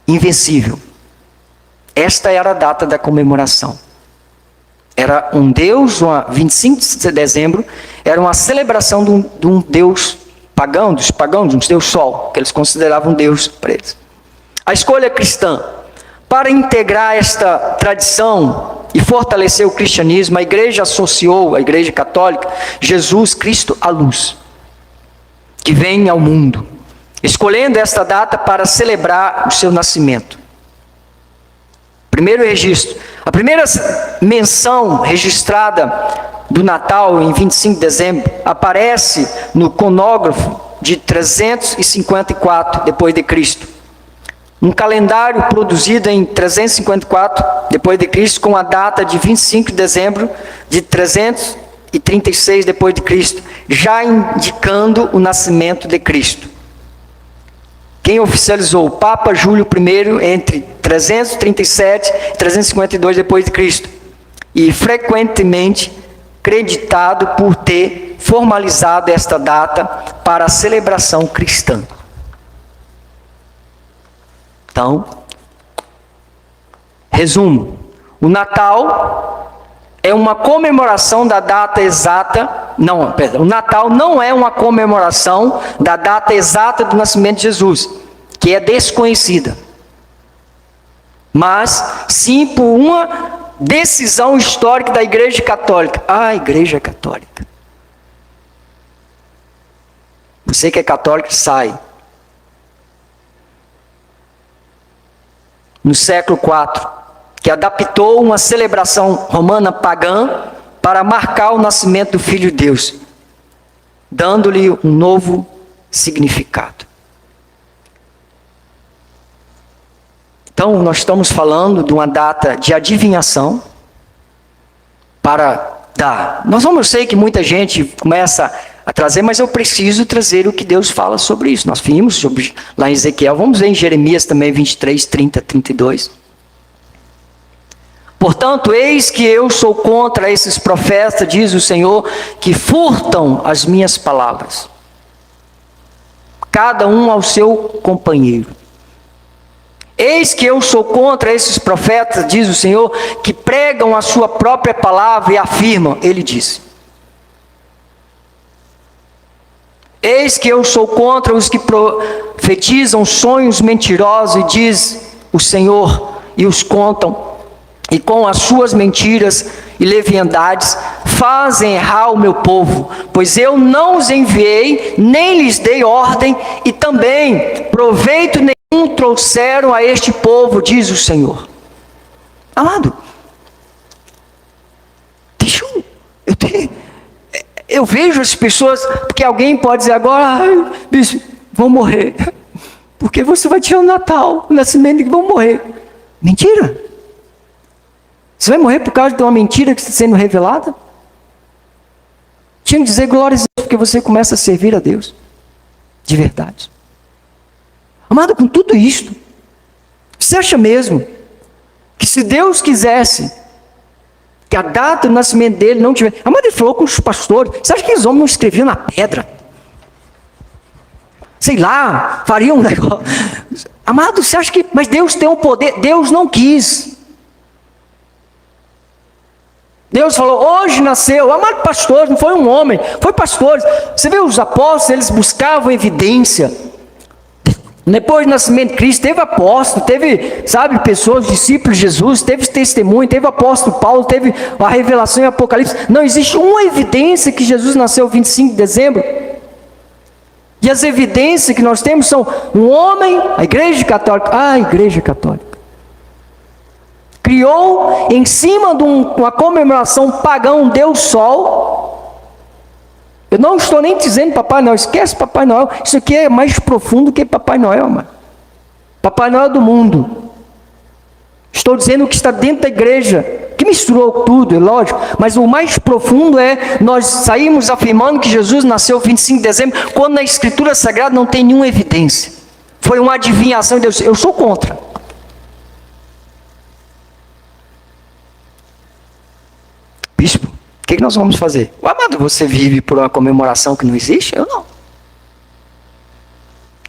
invencível. Esta era a data da comemoração. Era um Deus, 25 de dezembro, era uma celebração de um Deus pagão, dos pagãos, de um Deus Sol, que eles consideravam Deus para eles. A escolha cristã. Para integrar esta tradição e fortalecer o cristianismo, a igreja associou, a Igreja Católica, Jesus Cristo à luz, que vem ao mundo, escolhendo esta data para celebrar o seu nascimento. Primeiro registro. A primeira menção registrada do Natal em 25 de dezembro aparece no cronógrafo de 354 depois de Cristo. Um calendário produzido em 354 depois de Cristo com a data de 25 de dezembro de 336 depois de Cristo, já indicando o nascimento de Cristo. Quem oficializou? O Papa Júlio I entre 337 e 352 depois de Cristo, e frequentemente creditado por ter formalizado esta data para a celebração cristã. Então, resumo: o Natal é uma comemoração da data exata. Não, perdão, o Natal não é uma comemoração da data exata do nascimento de Jesus, que é desconhecida, mas sim por uma decisão histórica da Igreja Católica. A Igreja Católica. Você que é católico, sai. No século IV, que adaptou uma celebração romana pagã para marcar o nascimento do Filho de Deus, dando-lhe um novo significado. Então, nós estamos falando de uma data de adivinhação para dar. Eu sei que muita gente começa a trazer, mas eu preciso trazer o que Deus fala sobre isso. Nós vimos lá em Ezequiel, vamos ver em Jeremias também, 23, 30, 32. Portanto, eis que eu sou contra esses profetas, diz o Senhor, que furtam as minhas palavras, cada um ao seu companheiro. Eis que eu sou contra esses profetas, diz o Senhor, que pregam a sua própria palavra e afirmam, ele disse. Eis que eu sou contra os que profetizam sonhos mentirosos, e diz o Senhor, e os contam, e com as suas mentiras e leviandades fazem errar o meu povo, pois eu não os enviei, nem lhes dei ordem, e também proveito nenhum trouxeram a este povo, diz o Senhor. Amado, eu vejo as pessoas, porque alguém pode dizer agora, bicho, vão morrer, porque você vai tirar o Natal, o nascimento, que vão morrer. Mentira! Você vai morrer por causa de uma mentira que está sendo revelada? Tinha que dizer glórias a Deus, porque você começa a servir a Deus, de verdade. Amado, com tudo isto, você acha mesmo que se Deus quisesse que a data do nascimento dele não tivesse... Amado, ele falou com os pastores, você acha que aqueles homens não escreviam na pedra? Sei lá, fariam um negócio... Amado, você acha que... Mas Deus tem o poder, Deus não quis. Deus falou, hoje nasceu, amado pastor, não foi um homem, foi pastores. Você vê os apóstolos, eles buscavam evidência. Depois do nascimento de Cristo, teve apóstolo, teve, pessoas, discípulos de Jesus, teve testemunho, teve apóstolo Paulo, teve a revelação em Apocalipse. Não existe uma evidência que Jesus nasceu 25 de dezembro. E as evidências que nós temos são um homem, a Igreja Católica, criou em cima de uma comemoração pagã, um Deus Sol. Eu não estou nem dizendo Papai Noel, esquece Papai Noel, isso aqui é mais profundo que Papai Noel, mano. Papai Noel do mundo. Estou dizendo o que está dentro da igreja, que misturou tudo, é lógico, mas o mais profundo é, nós saímos afirmando que Jesus nasceu 25 de dezembro, quando na Escritura Sagrada não tem nenhuma evidência. Foi uma adivinhação de Deus, eu sou contra. Bispo, o que nós vamos fazer? Amado, você vive por uma comemoração que não existe? Eu não.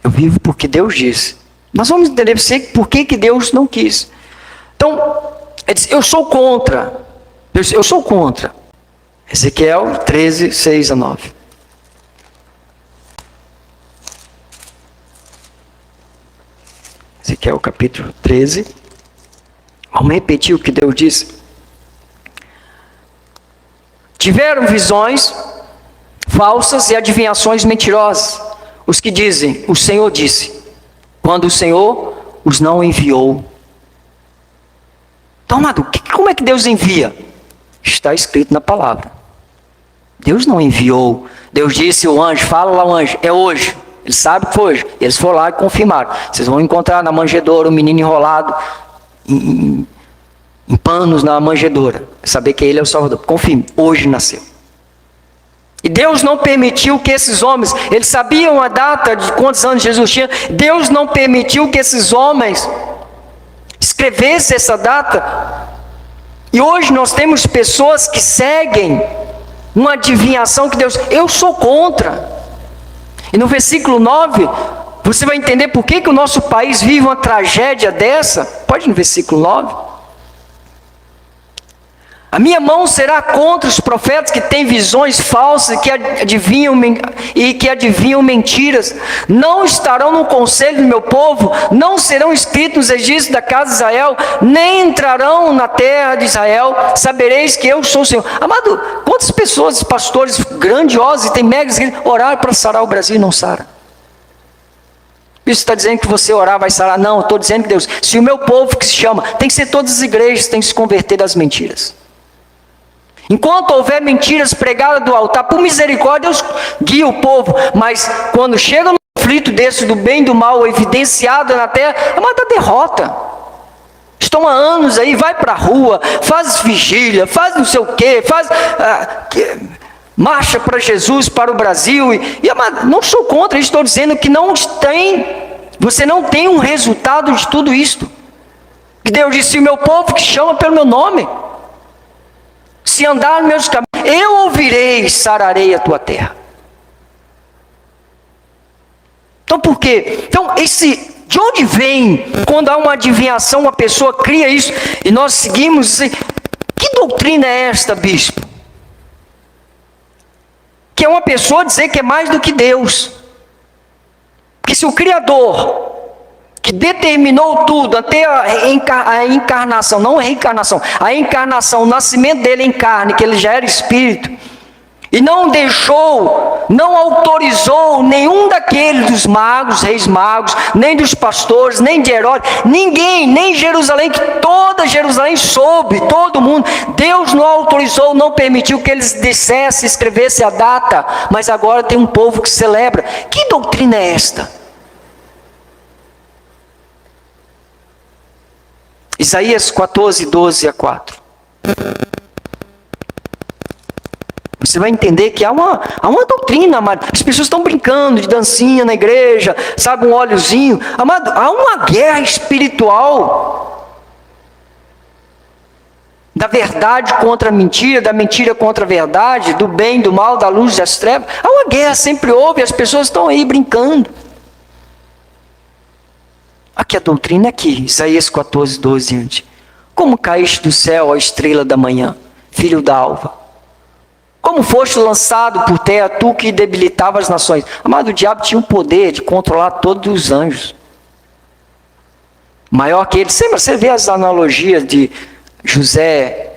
Eu vivo porque Deus disse. Nós vamos entender por que Deus não quis. Então, eu sou contra. Eu sou contra. Ezequiel 13, 6 a 9. Ezequiel capítulo 13. Vamos repetir o que Deus disse. Tiveram visões falsas e adivinhações mentirosas, os que dizem, o Senhor disse, quando o Senhor os não enviou. Então, amado, como é que Deus envia? Está escrito na palavra. Deus não enviou. Deus disse ao anjo, fala lá o anjo, é hoje. Ele sabe que foi hoje. Eles foram lá e confirmaram. Vocês vão encontrar na manjedoura um menino enrolado em panos na manjedoura, saber que ele é o Salvador. Confirme, hoje nasceu. E Deus não permitiu que esses homens, eles sabiam a data de quantos anos Jesus tinha, Deus não permitiu que esses homens escrevessem essa data. E hoje nós temos pessoas que seguem uma adivinhação que Deus... Eu sou contra. E no versículo 9, Você vai entender por que o nosso país vive uma tragédia dessa. Pode ir no versículo 9. A minha mão será contra os profetas que têm visões falsas e que adivinham mentiras. Não estarão no conselho do meu povo, não serão inscritos nos registros da casa de Israel, nem entrarão na terra de Israel. Sabereis que eu sou o Senhor. Amado, quantas pessoas, pastores grandiosos e tem megas oraram para sarar o Brasil e não sara? Isso está dizendo que você orar vai sarar? Não, eu estou dizendo que Deus, se o meu povo que se chama, tem que ser todas as igrejas, tem que se converter das mentiras. Enquanto houver mentiras pregadas do altar, por misericórdia, Deus guia o povo. Mas quando chega no conflito desse do bem e do mal evidenciado na terra, é uma derrota. Estão há anos aí, vai para a rua, faz vigília, faz não sei o quê, marcha para Jesus, para o Brasil. Não sou contra, estou dizendo que você não tem um resultado de tudo isto. Que Deus disse, o meu povo que chama pelo meu nome, se andar nos meus caminhos, eu ouvirei e sararei a tua terra. Então por quê? Então de onde vem, quando há uma adivinhação, uma pessoa cria isso, e nós seguimos, que doutrina é esta, bispo? Que é uma pessoa dizer que é mais do que Deus. Porque se o Criador, que determinou tudo, até a encarnação, não a reencarnação, a encarnação, o nascimento dele em carne, que ele já era espírito, e não deixou, não autorizou nenhum daqueles dos magos, reis magos, nem dos pastores, nem de Herodes, ninguém, nem Jerusalém, que toda Jerusalém soube, todo mundo, Deus não autorizou, não permitiu que eles dissessem, escrevessem a data, mas agora tem um povo que celebra. Que doutrina é esta? Isaías 14, 12 a 4. Você vai entender que há uma doutrina, amado. As pessoas estão brincando de dancinha na igreja, sabe, um óleozinho. Amado, há uma guerra espiritual. Da verdade contra a mentira, da mentira contra a verdade, do bem, do mal, da luz e das trevas. Há uma guerra, sempre houve, as pessoas estão aí brincando. Aqui a doutrina é aqui, Isaías 14, 12 diante. Como caíste do céu a estrela da manhã, filho da alva? Como foste lançado por terra, tu que debilitava as nações? Amado, o diabo tinha o poder de controlar todos os anjos. Maior que ele. Sempre você vê as analogias de José,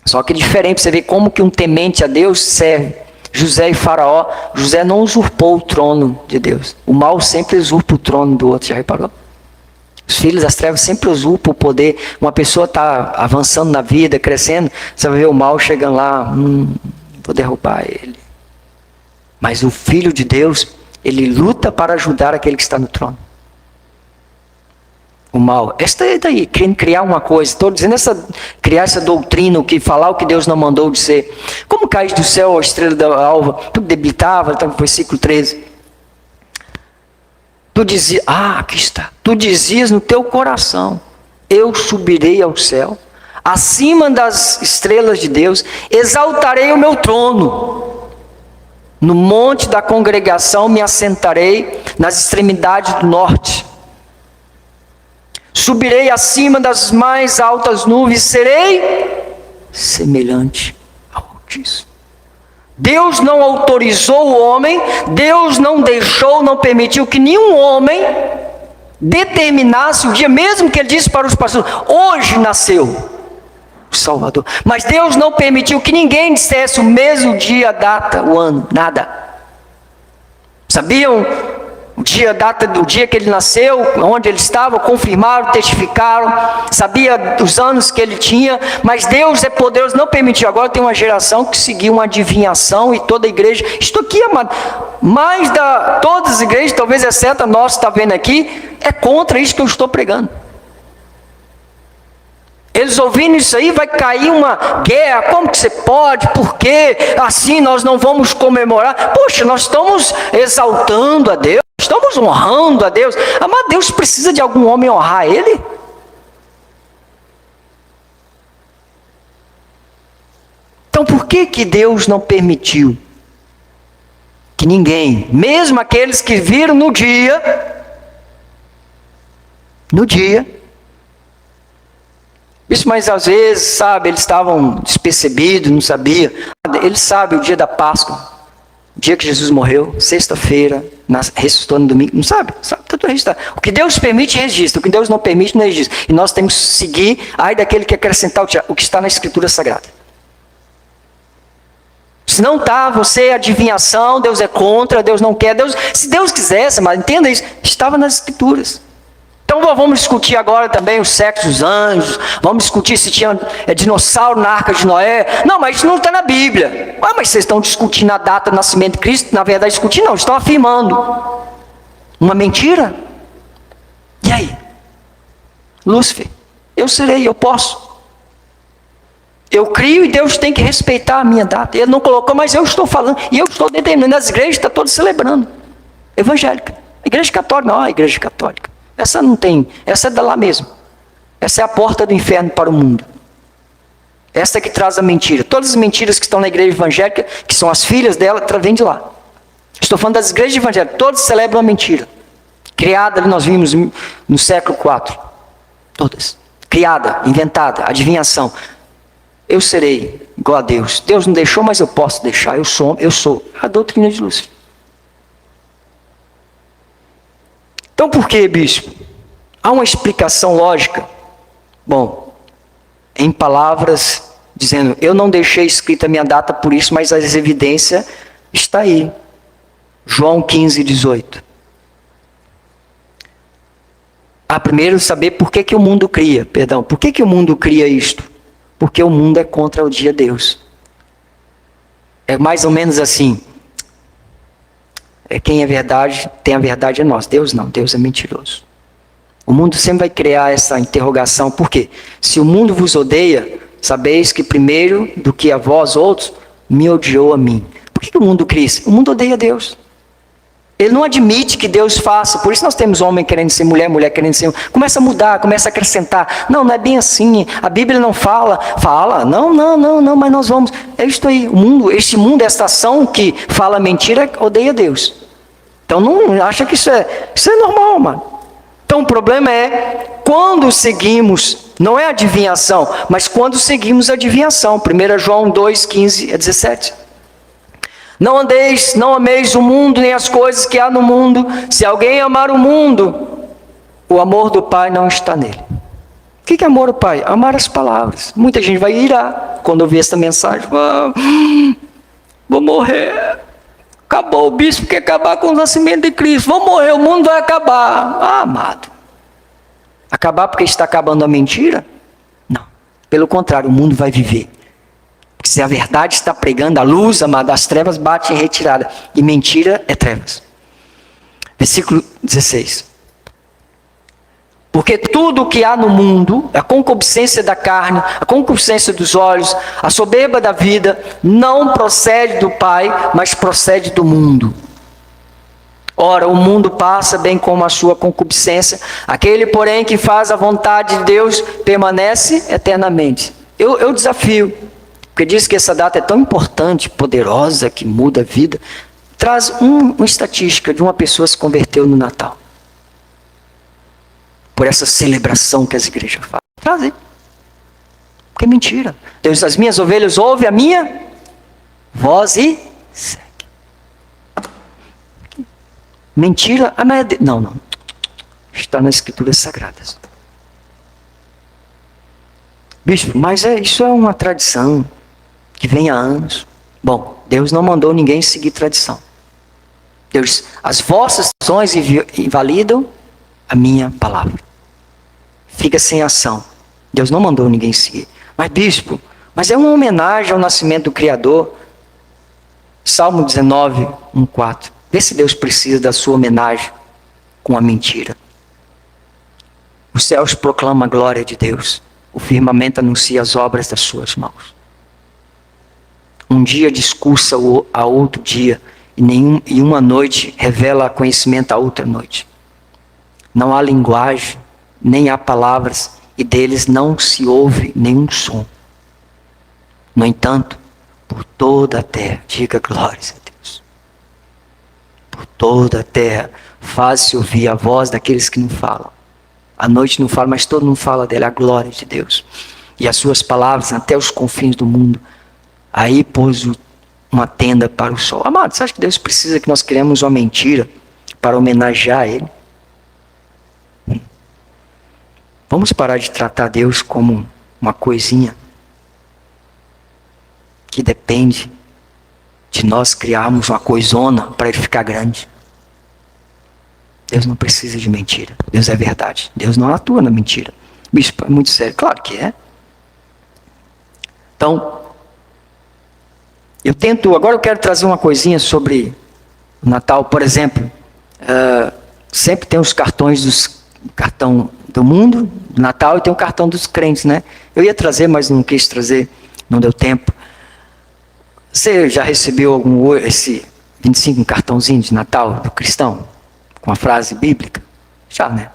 só que é diferente, você vê como que um temente a Deus serve. José e Faraó, José não usurpou o trono de Deus. O mal sempre usurpa o trono do outro, já reparou? Os filhos das trevas sempre usurpam o poder. Uma pessoa está avançando na vida, crescendo, você vai ver o mal chegando lá, vou derrubar ele. Mas o Filho de Deus, ele luta para ajudar aquele que está no trono. O mal, esta é daí, querendo criar uma coisa, estou dizendo criar essa doutrina, falar o que Deus não mandou dizer. Como caíste do céu a estrela da alva, tu debilitava, está no versículo 13. Tu dizias, aqui está, tu dizias no teu coração, eu subirei ao céu, acima das estrelas de Deus, exaltarei o meu trono, no monte da congregação me assentarei, nas extremidades do norte, subirei acima das mais altas nuvens, serei semelhante ao Altíssimo. Deus não autorizou o homem, Deus não deixou, não permitiu que nenhum homem determinasse o dia, mesmo que ele disse para os pastores, hoje nasceu o Salvador. Mas Deus não permitiu que ninguém dissesse o mesmo dia, a data, o ano, nada. Sabiam o dia, a data do dia que ele nasceu, onde ele estava, confirmaram, testificaram, sabia os anos que ele tinha, mas Deus é poderoso, não permitiu. Agora tem uma geração que seguiu uma adivinhação e toda a igreja, isto aqui, amado, mais todas as igrejas, talvez exceto a nossa, está vendo aqui, é contra isso que eu estou pregando. Eles ouvindo isso aí, vai cair uma guerra, como que você pode, por quê, assim nós não vamos comemorar. Poxa, nós estamos exaltando a Deus, estamos honrando a Deus. Mas Deus precisa de algum homem honrar Ele? Então por que Deus não permitiu que ninguém, mesmo aqueles que viram no dia, no dia. Isso, mas às vezes, sabe, eles estavam despercebidos, não sabiam. Eles sabem o dia da Páscoa, o dia que Jesus morreu, sexta-feira, ressuscitou no domingo, não sabe? Sabe, tudo registrado. O que Deus permite, registra. O que Deus não permite, não registra. E nós temos que seguir, ai daquele que acrescentar o que está na Escritura Sagrada. Se não está, você é adivinhação, Deus é contra, Deus não quer. Se Deus quisesse, mas entenda isso, estava nas Escrituras. Então vamos discutir agora também o sexo dos anjos, vamos discutir se tinha dinossauro na Arca de Noé. Não, mas isso não está na Bíblia. Mas vocês estão discutindo a data do nascimento de Cristo? Na verdade, discutindo não, estão afirmando uma mentira. E aí? Lúcifer, eu serei, eu posso. Eu crio e Deus tem que respeitar a minha data. Ele não colocou, mas eu estou falando, e eu estou determinando. As igrejas estão todas celebrando. Evangélica. A igreja católica, não, a igreja católica. Essa não tem, essa é da lá mesmo. Essa é a porta do inferno para o mundo. Essa é que traz a mentira. Todas as mentiras que estão na igreja evangélica, que são as filhas dela, vêm de lá. Estou falando das igrejas evangélicas, todas celebram a mentira. Criada, nós vimos no século IV. Todas. Criada, inventada, adivinhação. Eu serei igual a Deus. Deus não deixou, mas eu posso deixar. Eu sou. A doutrina de Lúcifer. Então por que, bispo? Há uma explicação lógica. Bom, em palavras, dizendo, eu não deixei escrita a minha data por isso, mas a evidência está aí. João 15, 18. Primeiro saber por que o mundo cria, por que o mundo cria isto? Porque o mundo é contra o dia de Deus. É mais ou menos assim. Quem é verdade, tem a verdade é nós. Deus não, Deus é mentiroso. O mundo sempre vai criar essa interrogação. Por quê? Se o mundo vos odeia, sabeis que primeiro do que a vós outros, me odiou a mim. Por que o mundo cria isso? O mundo odeia Deus. Ele não admite que Deus faça. Por isso nós temos homem querendo ser mulher, mulher querendo ser... Começa a mudar, começa a acrescentar. Não é bem assim. A Bíblia não fala. Fala. Não, mas nós vamos... É isto aí. O mundo, este mundo, esta ação que fala mentira, odeia Deus. Então não acha que isso é normal, mano. Então o problema é quando seguimos, não é adivinhação, mas quando seguimos a adivinhação. 1 João 2, 15 a 17. Não ameis o mundo nem as coisas que há no mundo. Se alguém amar o mundo, o amor do Pai não está nele. O que é amor do Pai? Amar as palavras. Muita gente vai irar quando ouvir essa mensagem. Vou morrer. Acabou, o bispo quer acabar com o nascimento de Cristo. Vou morrer, o mundo vai acabar. Amado. Acabar porque está acabando a mentira? Não. Pelo contrário, o mundo vai viver. Porque se a verdade está pregando, a luz, amado, as trevas batem em retirada. E mentira é trevas. Versículo 16. Porque tudo o que há no mundo, a concupiscência da carne, a concupiscência dos olhos, a soberba da vida, não procede do Pai, mas procede do mundo. Ora, o mundo passa bem como a sua concupiscência, aquele, porém, que faz a vontade de Deus, permanece eternamente. Eu desafio, porque diz que essa data é tão importante, poderosa, que muda a vida. Traz uma estatística de uma pessoa que se converteu no Natal. Por essa celebração que as igrejas fazem. Trazem. Porque é mentira. Deus, as minhas ovelhas ouvem a minha voz e segue. Mentira. Não. Está nas Escrituras Sagradas. Bispo, mas isso é uma tradição que vem há anos. Bom, Deus não mandou ninguém seguir tradição. Deus, as vossas ações invalidam a minha palavra. Fica sem ação. Deus não mandou ninguém seguir. Mas bispo, mas é uma homenagem ao nascimento do Criador. Salmo 19, 1, 4. Vê se Deus precisa da sua homenagem com a mentira. Os céus proclamam a glória de Deus. O firmamento anuncia as obras das suas mãos. Um dia discursa a outro dia, e uma noite revela conhecimento a outra noite. Não há linguagem, nem há palavras, e deles não se ouve nenhum som. No entanto, por toda a terra, diga glórias a Deus. Por toda a terra, faz-se ouvir a voz daqueles que não falam, A noite não fala, mas todo mundo fala dele, a glória de Deus. E as suas palavras até os confins do mundo. Aí pôs uma tenda para o sol. Amado, você acha que Deus precisa que nós criemos uma mentira para homenagear Ele? Vamos parar de tratar Deus como uma coisinha que depende de nós criarmos uma coisona para Ele ficar grande. Deus não precisa de mentira. Deus é verdade. Deus não atua na mentira. Bispo, é muito sério. Claro que é. Então, agora eu quero trazer uma coisinha sobre o Natal. Por exemplo, sempre tem os cartão do mundo, do Natal, e tem o cartão dos crentes, né? Eu ia trazer, mas não quis trazer, não deu tempo. Você já recebeu esse 25 cartãozinho de Natal do cristão? Com a frase bíblica? Já, né?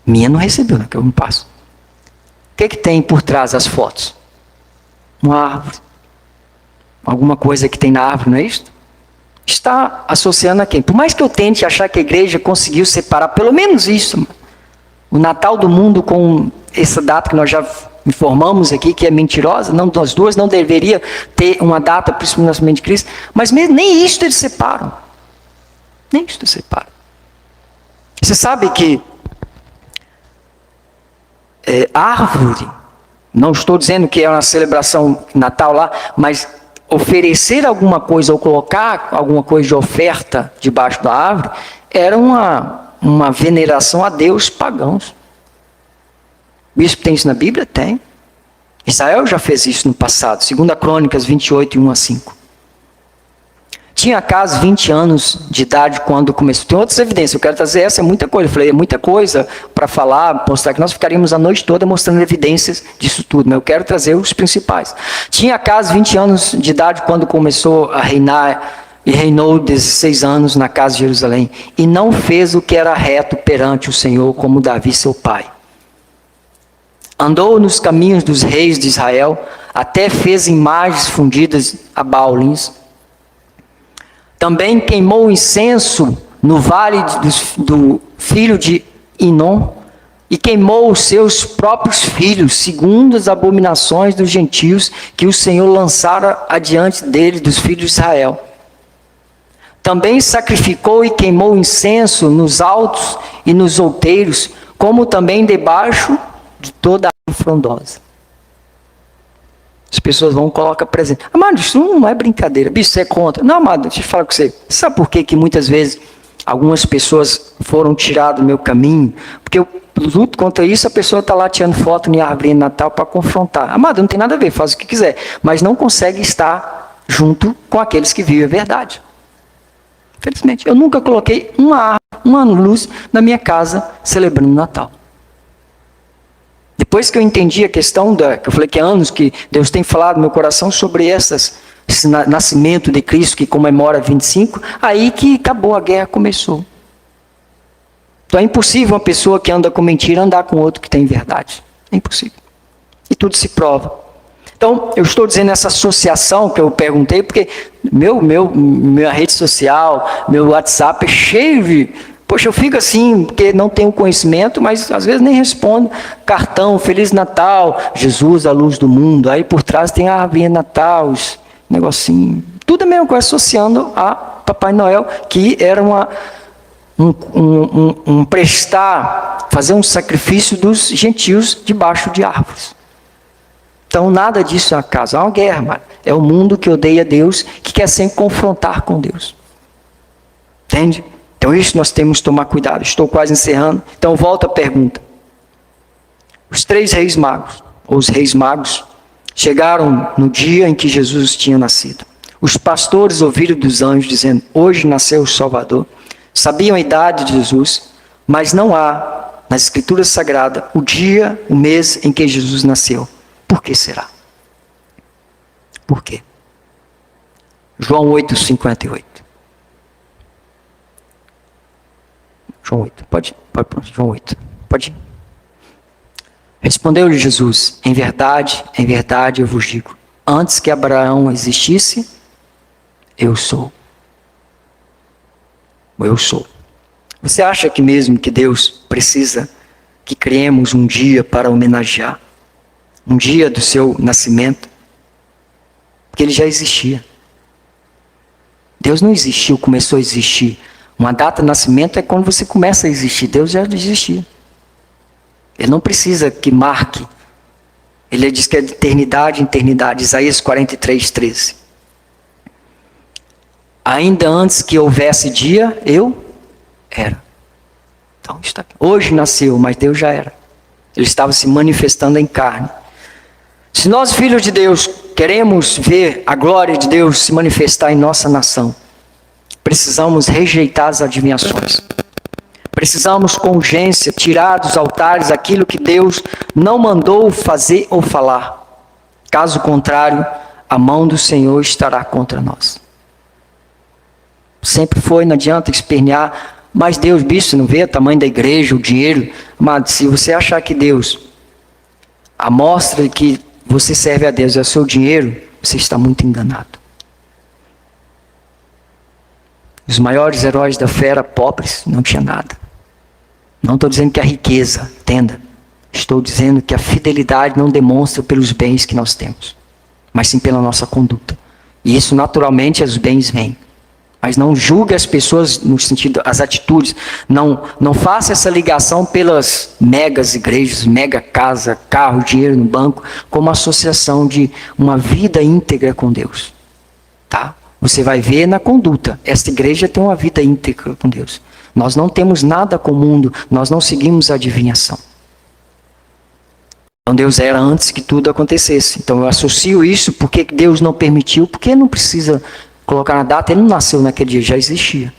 Minha não recebeu, né? Que eu não passo. O que tem por trás das fotos? Uma árvore. Alguma coisa que tem na árvore, não é isso? Está associando a quem? Por mais que eu tente achar que a igreja conseguiu separar pelo menos isso, o Natal do mundo com essa data que nós já informamos aqui, que é mentirosa, não, as duas não deveria ter uma data, principalmente no nascimento de Cristo, mas mesmo, nem isso eles separam. Nem isso eles separam. Você sabe que árvore, não estou dizendo que é uma celebração Natal lá, mas oferecer alguma coisa ou colocar alguma coisa de oferta debaixo da árvore era uma veneração a Deus pagãos. O bispo tem isso na Bíblia? Tem. Israel já fez isso no passado. 2 Crônicas 28, 1 a 5. Tinha Acas 20 anos de idade quando começou. Tem outras evidências, eu quero trazer essa, é muita coisa. Eu falei, é muita coisa para falar, mostrar que nós ficaríamos a noite toda mostrando evidências disso tudo, mas eu quero trazer os principais. Tinha Acas 20 anos de idade quando começou a reinar, e reinou 16 anos na casa de Jerusalém, e não fez o que era reto perante o Senhor, como Davi seu pai. Andou nos caminhos dos reis de Israel, até fez imagens fundidas a Baalins. Também queimou incenso no vale do filho de Inom, e queimou os seus próprios filhos, segundo as abominações dos gentios que o Senhor lançara adiante dele, dos filhos de Israel. Também sacrificou e queimou incenso nos altos e nos outeiros, como também debaixo de toda a árvore frondosa. As pessoas vão e colocam presente. Amado, isso não é brincadeira. Bicho, você é contra. Não, amado, deixa eu falar com você. Sabe por que muitas vezes algumas pessoas foram tiradas do meu caminho? Porque eu luto contra isso, a pessoa está lá tirando foto em árvore de Natal para confrontar. Amado, não tem nada a ver, faz o que quiser. Mas não consegue estar junto com aqueles que vivem a verdade. Infelizmente, eu nunca coloquei uma luz na minha casa celebrando o Natal. Depois que eu entendi a questão que eu falei que há anos que Deus tem falado no meu coração sobre esse nascimento de Cristo que comemora 25, aí que acabou, a guerra começou. Então é impossível uma pessoa que anda com mentira andar com outro que tem verdade. É impossível. E tudo se prova. Então, eu estou dizendo essa associação que eu perguntei, porque minha rede social, meu WhatsApp é cheio de... Poxa, eu fico assim, porque não tenho conhecimento, mas às vezes nem respondo. Cartão, Feliz Natal, Jesus, a luz do mundo. Aí por trás tem a árvore Natal, negocinho. Tudo a mesma coisa, associando a Papai Noel, que era fazer um sacrifício dos gentios debaixo de árvores. Então nada disso é acaso, é uma guerra, mano. É o mundo que odeia Deus, que quer sempre confrontar com Deus. Entende? Então isso nós temos que tomar cuidado. Estou quase encerrando. Então volto à pergunta. Os 3 reis magos, ou os reis magos, chegaram no dia em que Jesus tinha nascido. Os pastores ouviram dos anjos dizendo, hoje nasceu o Salvador. Sabiam a idade de Jesus, mas não há, na Escritura Sagrada, o dia, o mês em que Jesus nasceu. Por que será? Por quê? João 8:58. João 8, pode, João 8, pode ir. Respondeu-lhe Jesus, em verdade eu vos digo, antes que Abraão existisse, eu sou. Eu sou. Você acha que mesmo que Deus precisa que criemos um dia para homenagear, um dia do seu nascimento, porque ele já existia. Deus não existiu, começou a existir. Uma data de nascimento é quando você começa a existir. Deus já existia. Ele não precisa que marque. Ele diz que é de eternidade em eternidade. Isaías 43, 13. Ainda antes que houvesse dia, eu era. Então, está aqui. Hoje nasceu, mas Deus já era. Ele estava se manifestando em carne. Se nós, filhos de Deus, queremos ver a glória de Deus se manifestar em nossa nação, precisamos rejeitar as adivinhações. Precisamos com urgência tirar dos altares aquilo que Deus não mandou fazer ou falar. Caso contrário, a mão do Senhor estará contra nós. Sempre foi, não adianta espernear. Mas Deus, bicho, você não vê o tamanho da igreja, o dinheiro. Mas se você achar que Deus, a mostra que você serve a Deus é o seu dinheiro, você está muito enganado. Os maiores heróis da fé eram pobres, não tinha nada. Não estou dizendo que a riqueza, entenda. Estou dizendo que a fidelidade não demonstra pelos bens que nós temos, mas sim pela nossa conduta. E isso naturalmente os bens vêm. Mas não julgue as pessoas no sentido, as atitudes. Não faça essa ligação pelas megas igrejas, mega casa, carro, dinheiro no banco, como associação de uma vida íntegra com Deus. Tá? Você vai ver na conduta. Esta igreja tem uma vida íntegra com Deus. Nós não temos nada com o mundo, nós não seguimos a adivinhação. Então Deus era antes que tudo acontecesse. Então eu associo isso porque Deus não permitiu, porque não precisa colocar na data, ele não nasceu naquele dia, já existia.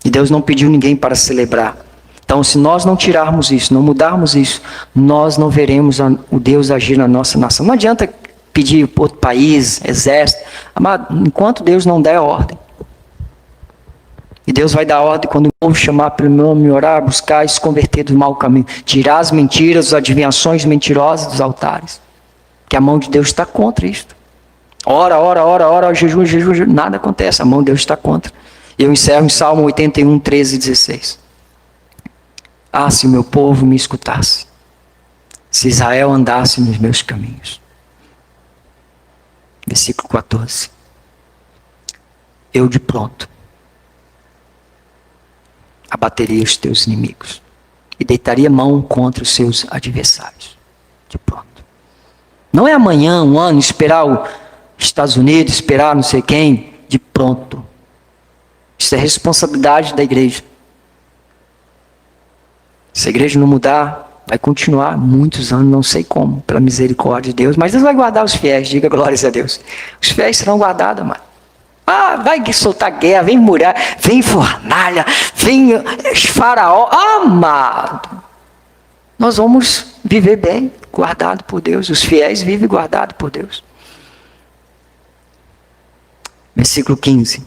E Deus não pediu ninguém para celebrar. Então se nós não tirarmos isso, não mudarmos isso, nós não veremos o Deus agir na nossa nação. Não adianta pedir para outro país, exército, mas enquanto Deus não der a ordem. E Deus vai dar ordem quando o povo chamar pelo nome, orar, buscar e se converter do mau caminho. Tirar as mentiras, as adivinhações mentirosas dos altares. Que a mão de Deus está contra isto. Ora, jejum, nada acontece. A mão de Deus está contra. Eu encerro em Salmo 81, 13 e 16. Ah, se o meu povo me escutasse. Se Israel andasse nos meus caminhos. Versículo 14. Eu de pronto abateria os teus inimigos e deitaria mão contra os seus adversários. De pronto. Não é amanhã, um ano, esperar os Estados Unidos, esperar não sei quem, de pronto. Isso é responsabilidade da igreja. Se a igreja não mudar, vai continuar muitos anos, não sei como, pela misericórdia de Deus, mas Deus vai guardar os fiéis, diga glórias a Deus. Os fiéis serão guardados, amado. Ah, vai soltar guerra, vem muralha, vem fornalha, vem faraó. Amado, nós vamos viver bem, guardado por Deus. Os fiéis vivem guardados por Deus. Versículo 15.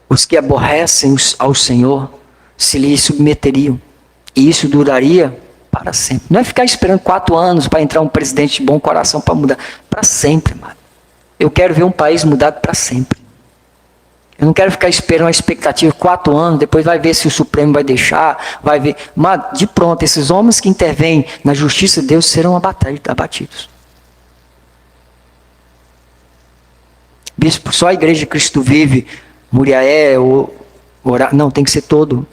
Os que aborrecem ao Senhor se lhe submeteriam, e isso duraria para sempre. Não é ficar esperando 4 anos para entrar um presidente de bom coração para mudar. Para sempre, mano. Eu quero ver um país mudado para sempre. Eu não quero ficar esperando uma expectativa 4 anos, depois vai ver se o Supremo vai deixar, vai ver. Mas, de pronto, esses homens que intervêm na justiça de Deus serão abatidos. Bispo, só a igreja de Cristo vive, Muriaé, não, tem que ser todo.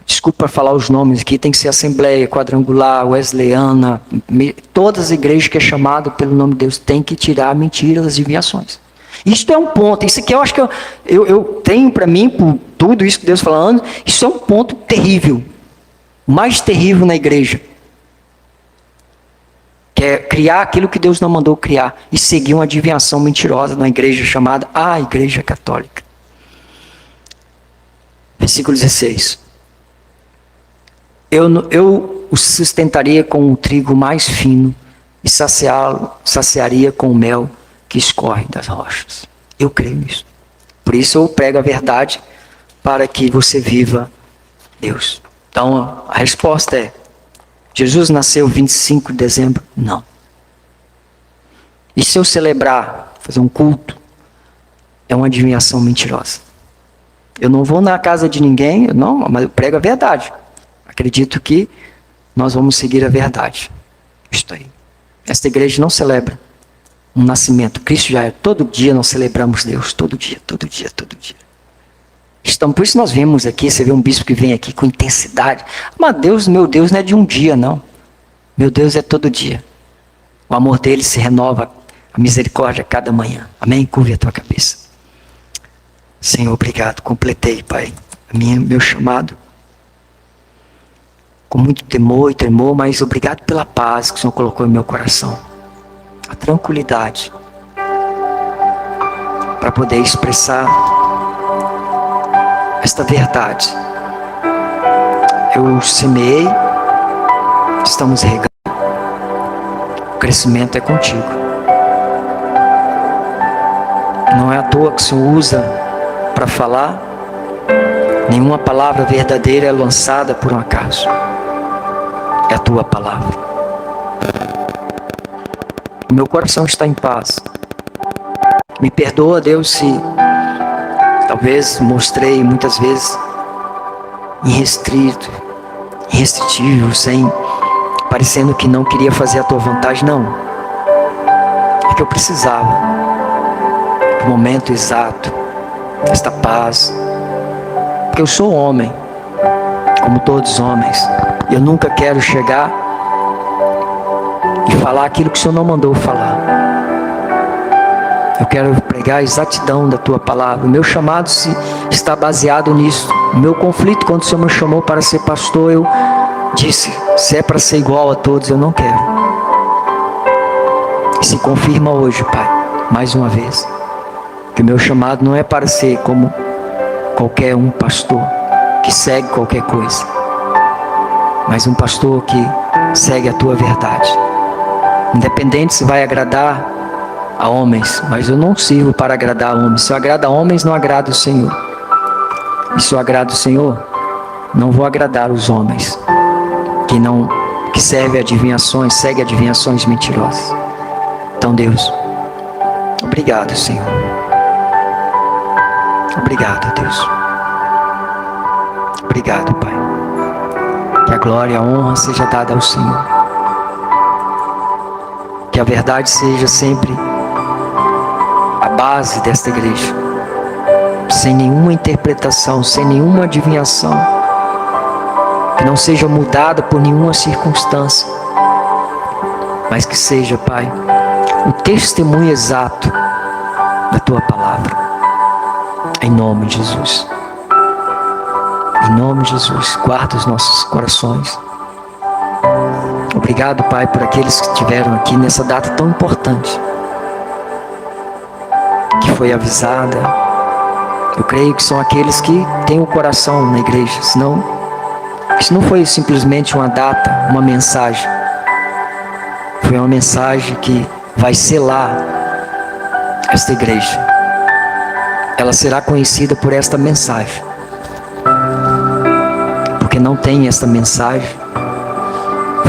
Desculpa falar os nomes aqui, tem que ser Assembleia, Quadrangular, Wesleyana, todas as igrejas que é chamado pelo nome de Deus, tem que tirar mentiras, as adivinhações. Isto é um ponto, isso aqui eu acho que eu tenho para mim, por tudo isso que Deus falando, isso é um ponto terrível, o mais terrível na igreja, que é criar aquilo que Deus não mandou criar, e seguir uma adivinhação mentirosa na igreja chamada a Igreja Católica. Versículo 16. Eu o sustentaria com o trigo mais fino e saciaria com o mel que escorre das rochas. Eu creio nisso. Por isso eu prego a verdade para que você viva Deus. Então a resposta é: Jesus nasceu 25 de dezembro? Não. E se eu celebrar, fazer um culto, é uma adivinhação mentirosa. Eu não vou na casa de ninguém, não, mas eu prego a verdade. Acredito que nós vamos seguir a verdade. Isto aí. Esta igreja não celebra um nascimento. Cristo já é. Todo dia nós celebramos Deus. Todo dia, todo dia, todo dia. Então, por isso nós vemos aqui, você vê um bispo que vem aqui com intensidade. Mas Deus, meu Deus, não é de um dia, não. Meu Deus é todo dia. O amor dele se renova, a misericórdia a cada manhã. Amém? Curve a tua cabeça. Senhor, obrigado. Completei, Pai, meu chamado. Com muito temor e tremor, mas obrigado pela paz que o Senhor colocou em meu coração. A tranquilidade. Para poder expressar esta verdade. Eu semeei, estamos regando. O crescimento é contigo. Não é à toa que o Senhor usa para falar. Nenhuma palavra verdadeira é lançada por um acaso. É a tua palavra. Meu coração está em paz. Me perdoa, Deus, se talvez mostrei muitas vezes irrestritivo, parecendo que não queria fazer a tua vontade. Não. É que eu precisava do momento exato, desta paz. Porque eu sou homem, como todos os homens. Eu nunca quero chegar e falar aquilo que o Senhor não mandou falar. Eu quero pregar a exatidão da tua palavra. O meu chamado está baseado nisso. O meu conflito, quando o Senhor me chamou para ser pastor, eu disse: se é para ser igual a todos, eu não quero. E se confirma hoje, Pai, mais uma vez, que o meu chamado não é para ser como qualquer um pastor que segue qualquer coisa, mas um pastor que segue a tua verdade. Independente se vai agradar a homens, mas eu não sirvo para agradar a homens. Se eu agrado a homens, não agrado o Senhor. E se eu agrado o Senhor, não vou agradar os homens que servem adivinhações, seguem adivinhações mentirosas. Então, Deus, obrigado, Senhor. Obrigado, Deus. Obrigado, Pai. Que a glória e a honra seja dada ao Senhor. Que a verdade seja sempre a base desta igreja. Sem nenhuma interpretação, sem nenhuma adivinhação. Que não seja mudada por nenhuma circunstância. Mas que seja, Pai, o testemunho exato da Tua palavra. Em nome de Jesus. Em nome de Jesus, guarda os nossos corações. Obrigado, Pai, por aqueles que estiveram aqui nessa data tão importante, que foi avisada. Eu creio que são aqueles que têm o coração na igreja. Senão, isso não foi simplesmente uma data, uma mensagem. Foi uma mensagem que vai selar esta igreja. Ela será conhecida por esta mensagem. Porque não tem esta mensagem.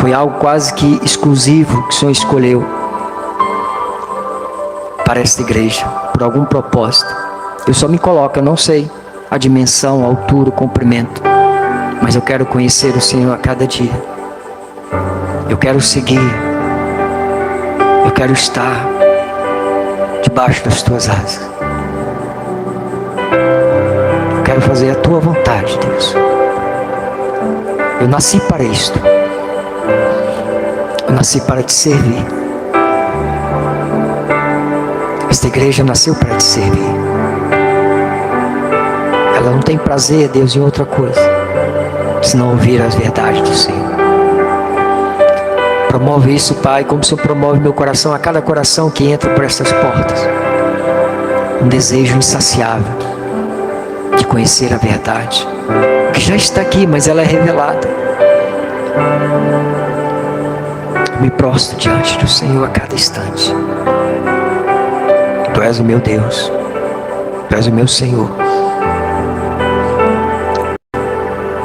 Foi algo quase que exclusivo que o Senhor escolheu para esta igreja, por algum propósito. Eu só me coloco, eu não sei a dimensão, a altura, o comprimento, mas eu quero conhecer o Senhor a cada dia. Eu quero seguir. Eu quero estar debaixo das Tuas asas. Eu quero fazer a Tua vontade, Deus. Eu nasci para isto. Eu nasci para Te servir. Esta igreja nasceu para Te servir. Ela não tem prazer, Deus, em outra coisa, senão ouvir as verdades do Senhor. Promove isso, Pai, como o Senhor promove meu coração, a cada coração que entra por estas portas. Um desejo insaciável de conhecer a verdade, que já está aqui, mas ela é revelada. Eu me prostro diante do Senhor a cada instante. Tu és o meu Deus. Tu és o meu Senhor.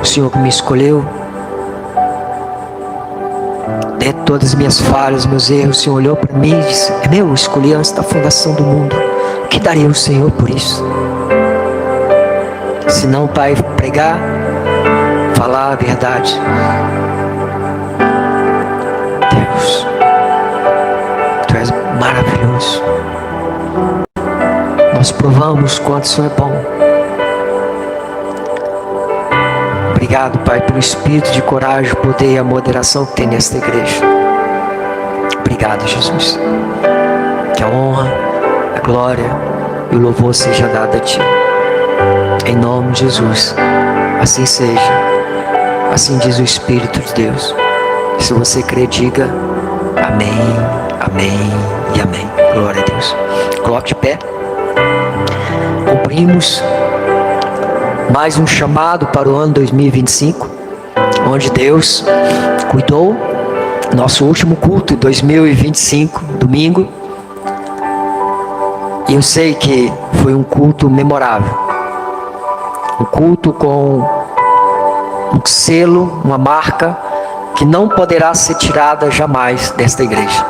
O Senhor que me escolheu, dentro de todas as minhas falhas, meus erros, o Senhor olhou para mim e disse: é meu, eu escolhi antes da fundação do mundo. O que daria o Senhor por isso? Se não, Pai, pregar, falar a verdade. Deus, Tu és maravilhoso. Nós provamos quanto o Senhor é bom. Obrigado, Pai, pelo espírito de coragem, poder e a moderação que tem nesta igreja. Obrigado, Jesus. Que a honra, a glória e o louvor seja dado a Ti. Em nome de Jesus. Assim seja. Assim diz o Espírito de Deus. E se você crê, diga amém, amém e amém. Glória a Deus. Coloque de pé. Cumprimos mais um chamado para o ano 2025, onde Deus cuidou. Nosso último culto, 2025, domingo. E eu sei que foi um culto memorável. Um culto com um selo, uma marca que não poderá ser tirada jamais desta igreja.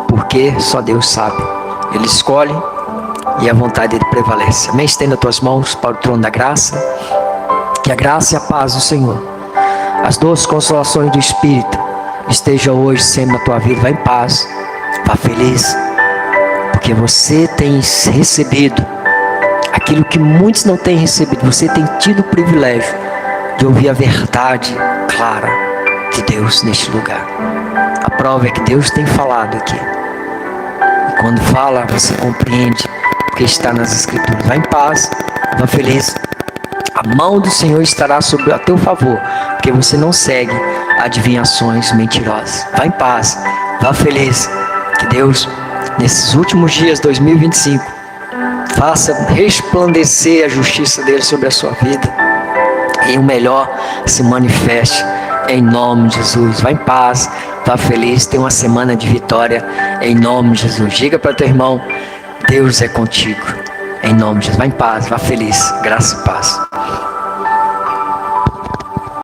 Porque só Deus sabe. Ele escolhe e a vontade dele prevalece. Amém? Estenda tuas mãos para o trono da graça. Que a graça e a paz do Senhor, as doces consolações do Espírito, esteja hoje sempre na tua vida. Vá em paz, vá feliz, porque você tem recebido aquilo que muitos não têm recebido. Você tem tido o privilégio de ouvir a verdade clara de Deus neste lugar. A prova é que Deus tem falado aqui. E quando fala, você compreende o que está nas Escrituras. Vá em paz, vá feliz. A mão do Senhor estará sobre a teu favor, porque você não segue adivinhações mentirosas. Vá em paz, vá feliz. Que Deus, nesses últimos dias 2025, faça resplandecer a justiça dele sobre a sua vida. E o melhor se manifeste em nome de Jesus. Vá em paz, vá feliz. Tenha uma semana de vitória em nome de Jesus. Diga para teu irmão: Deus é contigo. Em nome de Jesus. Vá em paz, vá feliz. Graça e paz.